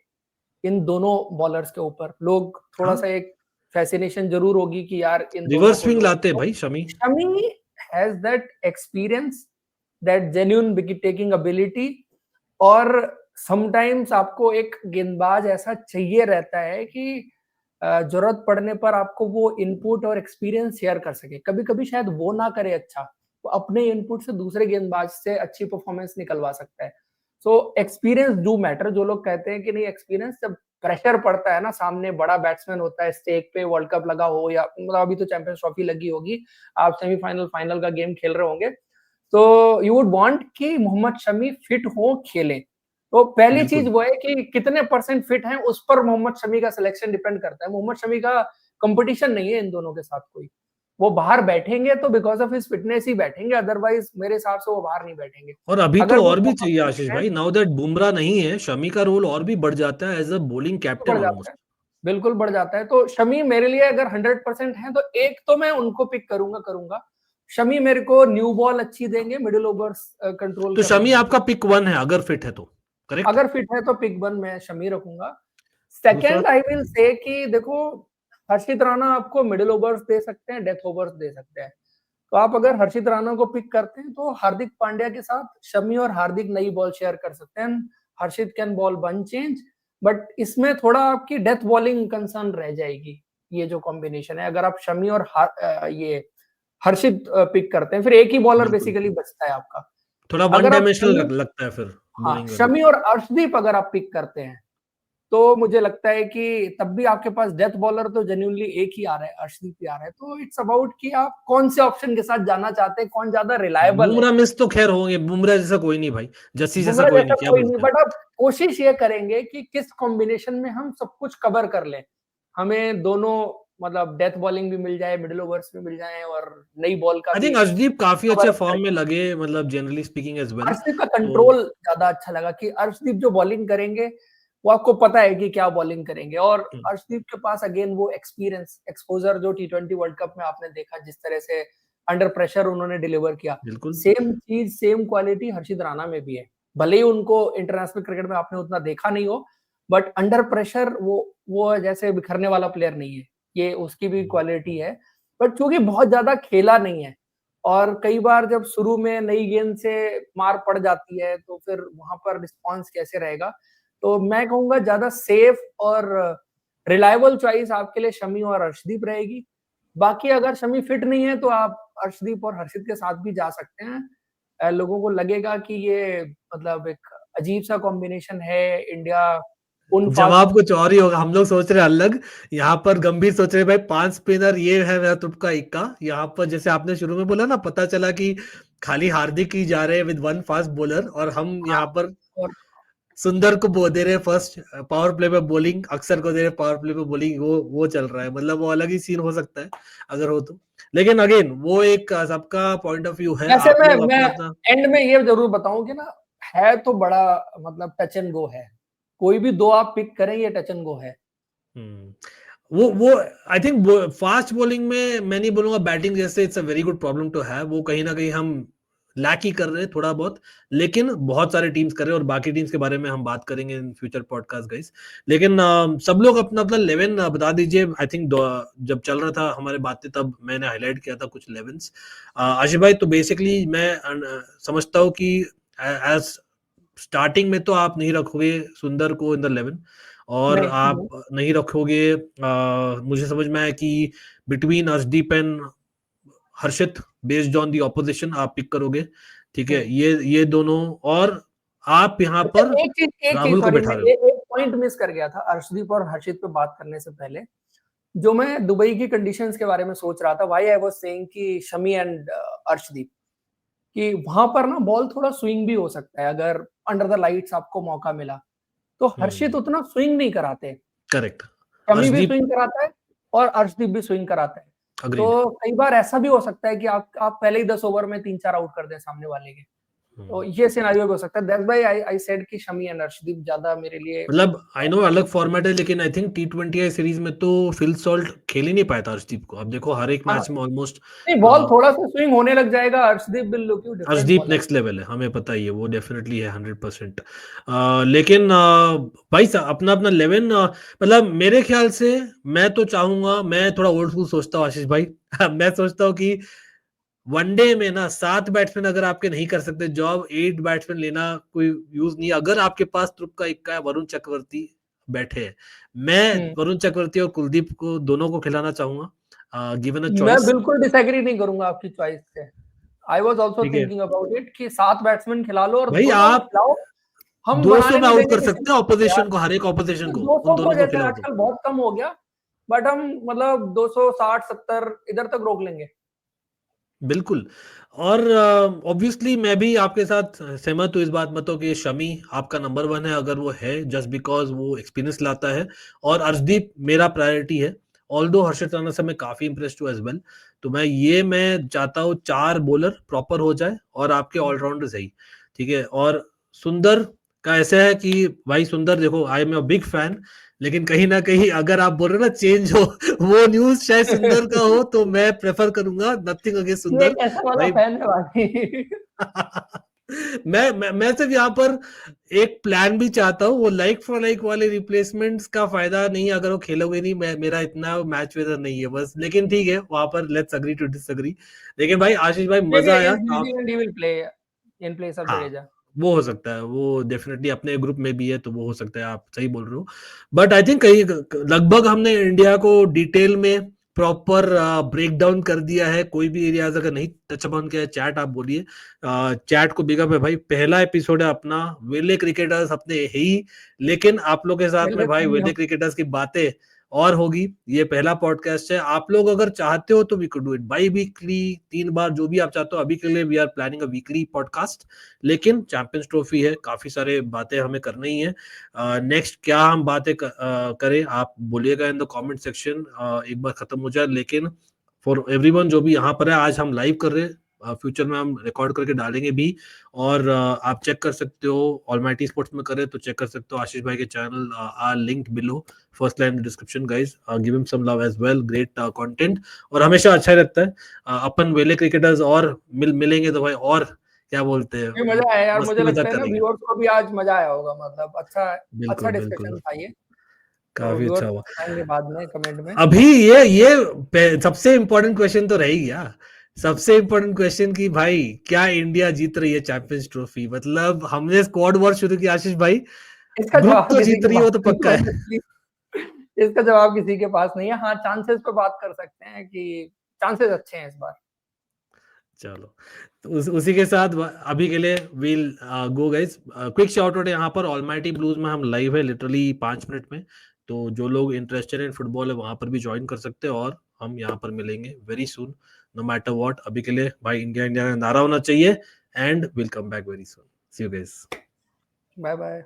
S2: in दोनों बॉलर्स के ऊपर। लोग थोड़ा
S1: हाँ,
S2: सा एक फैसिनेशन जरूर होगी कि यार इन दोनों
S1: रिवर्स
S2: को
S1: स्विंग
S2: लो,
S1: लाते हैं
S2: तो
S1: भाई Shami.
S2: Shami has that experience, that genuine wicket taking ability. और समटाइम्स आपको एक गेंदबाज ऐसा चाहिए रहता है कि जरूरत पड़ने पर आपको वो इनपुट और एक्सपीरियंस शेयर कर सके। कभी कभी शायद वो ना करे अच्छा, वो अपने इनपुट से दूसरे गेंदबाज से अच्छी परफॉर्मेंस निकलवा सकता है। So experience do matter. जो लोग कहते हैं कि नहीं एक्सपीरियंस, जब प्रेशर पड़ता है ना, सामने बड़ा बैट्समैन होता है, स्टेक पे वर्ल्ड कप लगा हो, या मतलब अभी तो चैंपियंस ट्रॉफी लगी होगी, आप सेमीफाइनल फाइनल का गेम खेल रहे होंगे, तो यू वुड वांट कि मोहम्मद शमी फिट हो, खेले। तो पहली चीज
S1: बिल्कुल।
S2: वो है कि कितने परसेंट फिट हैं, उस पर मोहम्मद शमी का सिलेक्शन डिपेंड करता है। मोहम्मद शमी का कंपटीशन नहीं है इन दोनों के साथ कोई। वो बाहर बैठेंगे तो बिकॉज ऑफ हिज फिटनेस ही बैठेंगे, अदरवाइज मेरे हिसाब से वो बाहर नहीं बैठेंगे।
S1: और अभी
S2: अगर
S1: तो
S2: वो
S1: और भी
S2: बहुत
S1: चाहिए
S2: फिट
S1: आशीष
S2: है
S1: भाई, नाउ दैट बुमराह नहीं है, शमी का रोल और भी बढ़ जाता है एज अ बॉलिंग
S2: तो
S1: कैप्टन
S2: बढ़ जाता
S1: ऑलमोस्ट।
S2: है, बिल्कुल बढ़ जाता है। तो शमी मेरे लिए अगर 100% है, तो एक तो मैं उनको पिक करूंगा। शमी मेरे को न्यू बॉल अच्छी देंगे, मिडिल ओवर्स कंट्रोल
S1: तो
S2: कर
S1: शमी
S2: लेंगे।
S1: आपका पिक 1 है अगर फिट है तो, करेक्ट?
S2: अगर फिट है तो पिक 1 में शमी रखूंगा।
S1: दूसरा?
S2: सेकंड आई विल से कि देखो, हर्षित राणा आपको मिडिल ओवर्स दे सकते हैं, डेथ ओवर्स दे सकते हैं। तो आप अगर हर्षित राणा को पिक करते हैं, तो हार्दिक पांड्या के साथ शमी और हार्दिक नई बॉल शेयर कर सकते हैं। Harshit can bowl one change, but इसमें थोड़ा आपकी डेथ बॉलिंग कंसर्न रह जाएगी। ये जो कॉम्बिनेशन है, अगर आप शमी और ये हर्षित पिक करते हैं, फिर एक ही बॉलर बेसिकली बचता है आपका।
S1: थोड़ा वन
S2: अगर आप
S1: डायमेंशनल लगता है फिर
S2: हाँ,
S1: बॉलिंग
S2: शमी और अर्शदीप अगर आप पिक करते हैं, तो मुझे लगता है कि तब भी आपके पास डेथ बॉलर तो जेन्युइनली एक ही आ रहा है, अर्शदीप ही आ रहा है। तो इट्स अबाउट कि आप कौन से ऑप्शन के साथ जाना चाहते हैं, कौन ज्यादा रिलायबल है।
S1: बुमराह मिस तो खैर होंगे, बुमराह जैसा कोई नहीं भाई, जस्सी जैसा
S2: बुमराह
S1: कोई नहीं,
S2: जैसा
S1: क्या
S2: कोई नहीं,
S1: बोलते हैं?
S2: बट अब कोशिश ये करेंगे कि किस कॉम्बिनेशन में हम सब कुछ कवर कर लें। हमें दोनों मतलब डेथ बॉलिंग भी मिल जाए, मिडिल ओवर्स भी मिल जाए और नई बॉल का
S1: आई
S2: भी
S1: थिंक अर्शदीप काफी अच्छे
S2: कवर
S1: फॉर्म में
S2: करें।
S1: लगे, मतलब generally speaking as well.
S2: Arshdeep का
S1: तो
S2: कंट्रोल ज्यादा अच्छा लगा कि अर्शदीप जो बॉलिंग करेंगे वो आपको पता है कि क्या बॉलिंग करेंगे। और अर्शदीप के पास अगेन वो एक्सपीरियंस, एक्सपोजर जो T20 वर्ल्ड कप में आपने देखा, जिस तरह से अंडर प्रेशर उन्होंने डिलीवर किया,
S1: बिल्कुल
S2: सेम चीज सेम क्वालिटी हर्षित राणा में भी है। भले ही उनको इंटरनेशनल क्रिकेट में आपने उतना देखा नहीं हो, बट अंडर प्रेशर वो जैसे बिखरने वाला प्लेयर नहीं है, ये उसकी भी क्वालिटी है। बट चूंकि बहुत ज्यादा खेला नहीं है और कई बार जब शुरू में नई गेंद से मार पड़ जाती है, तो फिर वहां पर रिस्पॉन्स कैसे रहेगा। तो मैं कहूंगा ज्यादा सेफ और रिलायबल चॉइस आपके लिए शमी और अर्शदीप रहेगी। बाकी अगर शमी फिट नहीं है तो आप अर्शदीप और हर्षित के साथ भी जा सकते हैं। लोगों को लगेगा कि ये मतलब एक अजीब सा कॉम्बिनेशन है, इंडिया उन फास्ट।
S1: जवाब कुछ और ही होगा, हम लोग सोच रहे हैं अलग, यहाँ पर गंभीर सोच रहे हैं भाई 5 स्पिनर, ये है मेरा तुक्का इक्का। यहाँ पर जैसे आपने शुरू में बोला ना, पता चला कि खाली हार्दिक ही जा रहे हैं विद वन फास्ट बॉलर, और हम
S2: हाँ,
S1: यहाँ पर
S2: और
S1: सुंदर को दे रहे फर्स्ट पावर प्ले पे बॉलिंग, अक्सर को दे रहे पावर प्ले पे बॉलिंग, वो चल रहा है। मतलब वो अलग ही सीन हो सकता है अगर हो तो। लेकिन अगेन वो एक सबका पॉइंट ऑफ व्यू है,
S2: वैसे
S1: आप लोग
S2: मैं
S1: अपना अपना।
S2: एंड में ये जरूर बताऊं कि ना, है तो बड़ा मतलब टच एंड गो है। कोई भी दो आप पिक करें, ये टच एंड गो है।
S1: वो आई थिंक फास्ट बॉलिंग में मैं नहीं बोलूंगा बैटिंग जैसे it's a very good problem to have, वो कहीं ना कहीं हम लैक ही कर रहे हैं थोड़ा बहुत। लेकिन बहुत सारे टीम्स कर रहे हैं, और बाकी टीम्स के बारे में हम बात करेंगे इन फ्यूचर पॉडकास्ट गाइस। लेकिन सब लोग अपना अपना 11 बता दीजिए। आई थिंक जब चल रहा था हमारे बातें तब मैंने हाईलाइट किया था कुछ 11। आशिफ भाई, तो बेसिकली मैं समझता हूँ कि एज स्टार्टिंग में तो आप नहीं रखोगे सुंदर को इन द 11, और
S2: नहीं,
S1: आप नहीं रखोगे, मुझे समझ में आया कि between Arshdeep and Harshit, based on the opposition आप पिक करोगे, ठीक है? ये दोनों, और आप यहाँ
S2: अच्छा,
S1: पर
S2: एक चीज
S1: राहुल को
S2: सॉरी,
S1: बैठा
S2: मैं
S1: रहे हो।
S2: एक पॉइंट मिस कर गया था अर्शदीप और हर्षित पे बात करने से पहले। जो मैं दुबई की कंडीशंस के बारे में सोच रहा था, व्हाई आई वाज सेइंग कि शमी एंड अर्शदीप, कि वहां पर ना बॉल थोड़ा स्विंग भी हो सकता है अगर अंडर द लाइट्स आपको मौका मिला। तो हर्षित उतना स्विंग नहीं कराते,
S1: करेक्ट।
S2: शमी भी
S1: अर्शदीप,
S2: स्विंग कराता है और अर्शदीप भी स्विंग कराता है।
S1: अग्रीड।
S2: तो कई बार ऐसा भी हो सकता है कि आप पहले ही 10 ओवर में 3-4 आउट कर दें सामने वाले के। तो ये सिनेरियो भी हो सकता है। दैट्स व्हाई आई सेड कि शमी एंड अर्शदीप ज्यादा मेरे लिए।
S1: मतलब आई नो अलग फॉर्मेट है, लेकिन आई थिंक T20 सीरीज में तो फिल सॉल्ट खेल ही नहीं पाया था अर्शदीप को। अब देखो हर एक
S2: हाँ,
S1: मैच में ऑलमोस्ट।
S2: नहीं, बॉल थोड़ा सा स्विंग होने लग जाएगा, Arshdeep will look you different
S1: Arshdeep
S2: bowler.
S1: Next level है, हमें पता ही है, वो डेफिनेटली है 100%। लेकिन भाई अपना अपना 11, मतलब मेरे ख्याल से मैं तो चाहूंगा, मैं थोड़ा ओल्ड स्कूल सोचता हूँ आशीष भाई। मैं सोचता हूँ कि वनडे में ना 7 बैट्समैन अगर आपके नहीं कर सकते जॉब, 8 बैट्समैन लेना कोई यूज नहीं। अगर आपके पास तुक्का इक्का है, वरुण चक्रवर्ती बैठे हैं, मैं वरुण चक्रवर्ती और कुलदीप को दोनों को खिलाना चाहूंगा, गिवन अ
S2: मैं
S1: चॉइस।
S2: बिल्कुल डिसएग्री नहीं करूंगा आपकी चॉइस से। आई वाज आल्सो
S1: ठीक है
S2: थिंकिंग अबाउट इट कि 7 बैट्समैन खिला लो और
S1: भाई,
S2: दोनों को
S1: आप
S2: खिलाओ। हम
S1: 200
S2: बनाने
S1: में
S2: नहीं
S1: आउट
S2: देंगे
S1: कर
S2: किसी
S1: सकते हैं
S2: को यार।
S1: ऑपोजिशन को, हर एक ऑपोजिशन को, उन
S2: 200 को
S1: दोनों को
S2: जैसे
S1: खिलाओ तो।
S2: आजकल बहुत कम हो गया, बट हम मतलब 260-70 इधर तक रोक लेंगे।
S1: बिल्कुल। और ऑब्वियसली मैं भी आपके साथ सहमत हूँ इस बात में तो, कि शमी आपका नंबर 1 है अगर वो है, जस्ट बिकॉज वो एक्सपीरियंस लाता है। और अर्शदीप मेरा प्रायोरिटी है, ऑल्दो हर्षित राणा से मैं काफी इंप्रेस्ड हूँ एज वेल। तो मैं चाहता हूँ 4 बॉलर प्रॉपर हो जाए और आपके ऑलराउंडर सही, ठीक है? और सुंदर का ऐसा है कि भाई सुंदर देखो, I am a big fan, लेकिन कहीं ना कहीं अगर आप बोल रहे हो ना चेंज हो, वो न्यूज शायद सुंदर का हो, तो मैं प्रेफर करूंगा, नथिंग अगेंस्ट
S2: ये
S1: सुंदर
S2: कैसा वाला
S1: भाई।
S2: फैन है भाई।
S1: मैं सिर्फ यहाँ पर एक प्लान भी चाहता हूँ, वो लाइक फॉर लाइक वाले रिप्लेसमेंट्स का फायदा नहीं अगर वो खेलोगे नहीं, मेरा इतना मैच वेदर नहीं है बस। लेकिन ठीक है, वहां पर लेट्स अग्री टू डिसएग्री। लेकिन भाई आशीष भाई,
S2: Maybe
S1: मजा आया
S2: against New
S1: आप।
S2: Zealand he will play in place of
S1: हाँ,
S2: Jadeja.
S1: वो हो सकता है, वो डेफिनेटली अपने ग्रुप में भी है, तो वो हो सकता है, आप सही बोल रहे हो। बट आई थिंक कहीं लगभग हमने इंडिया को डिटेल में प्रॉपर ब्रेक डाउन कर दिया है। कोई भी एरियाज अगर नहीं टच अपॉन किया है, चैट आप बोलिए, चैट को बिग अप है भाई, पहला एपिसोड है अपना, वेले क्रिकेटर्स अपने है ही, लेकिन आप लोग के साथ में भाई वेले क्रिकेटर्स की बातें और होगी। ये पहला पॉडकास्ट है, आप लोग अगर चाहते हो तो we could do it biweekly, 3 बार, जो भी आप चाहते हो। अभी के लिए we are planning a weekly podcast, लेकिन चैंपियंस ट्रॉफी है, काफी सारे बातें हमें करनी ही है। नेक्स्ट क्या हम बातें करें, आप बोलिएगा इन द कमेंट सेक्शन, एक बार खत्म हो जाए। लेकिन फॉर एवरीवन जो भी यहाँ पर है, आज हम लाइव कर रहे हैं, फ्यूचर में हम रिकॉर्ड करके डालेंगे भी, और आप चेक कर सकते हो, ऑलमाइटी स्पोर्ट्स में करें तो चेक कर सकते हो, आशीष भाई के channel are linked below, first line description guys, give him some love as well, great content, और हमेशा अच्छा ही लगता है। अपन वेले क्रिकेटर्स और मिलेंगे तो भाई, और क्या बोलते हैं,
S2: मजा आया यार, मुझे
S1: मस्ती
S2: लगता
S1: मजाक
S2: है ना
S1: करेंगे।
S2: व्यूअर्स को भी आज मजा आया होगा, मतलब अच्छा अच्छा
S1: बिल्कुल
S2: डिस्कशन
S1: बिल्कुल,
S2: था ये। तो
S1: काफी अच्छा
S2: व्यूअर्स
S1: हुआ।
S2: बताएंगे बाद में कमेंट में।
S1: अभी ये सबसे इम्पोर्टेंट क्वेश्चन तो रह ही गया, सबसे इम्पोर्टेंट क्वेश्चन की भाई, क्या इंडिया जीत रही है चैंपियंस ट्रॉफी? मतलब हमने स्क्वाड वॉर शुरू किया आशीष भाई,
S2: इसका
S1: ग्रुप
S2: जवाब
S1: तो
S2: किसी
S1: जीत
S2: के
S1: रही
S2: पास
S1: हो तो
S2: नहीं
S1: पक्का
S2: है
S1: है।
S2: honestly। इसका जवाब किसी के पास नहीं है। हाँ, चांसेस पे बात कर सकते हैं कि चांसेस अच्छे हैं इस बार।
S1: चलो, तो उसी के साथ अभी के लिए we'll go guys, quick shout out यहाँ पर, ऑलमाइटी ब्लूज में हम लाइव है लिटरली 5 मिनट में, तो जो लोग इंटरेस्टेड इन फुटबॉल है वहां पर भी ज्वाइन कर सकते हैं, और हम यहाँ पर मिलेंगे very soon, no matter what. अभी के लिए भाई, इंडिया इंडिया का नारा होना चाहिए, and will come back very soon, see you guys.
S2: Bye bye.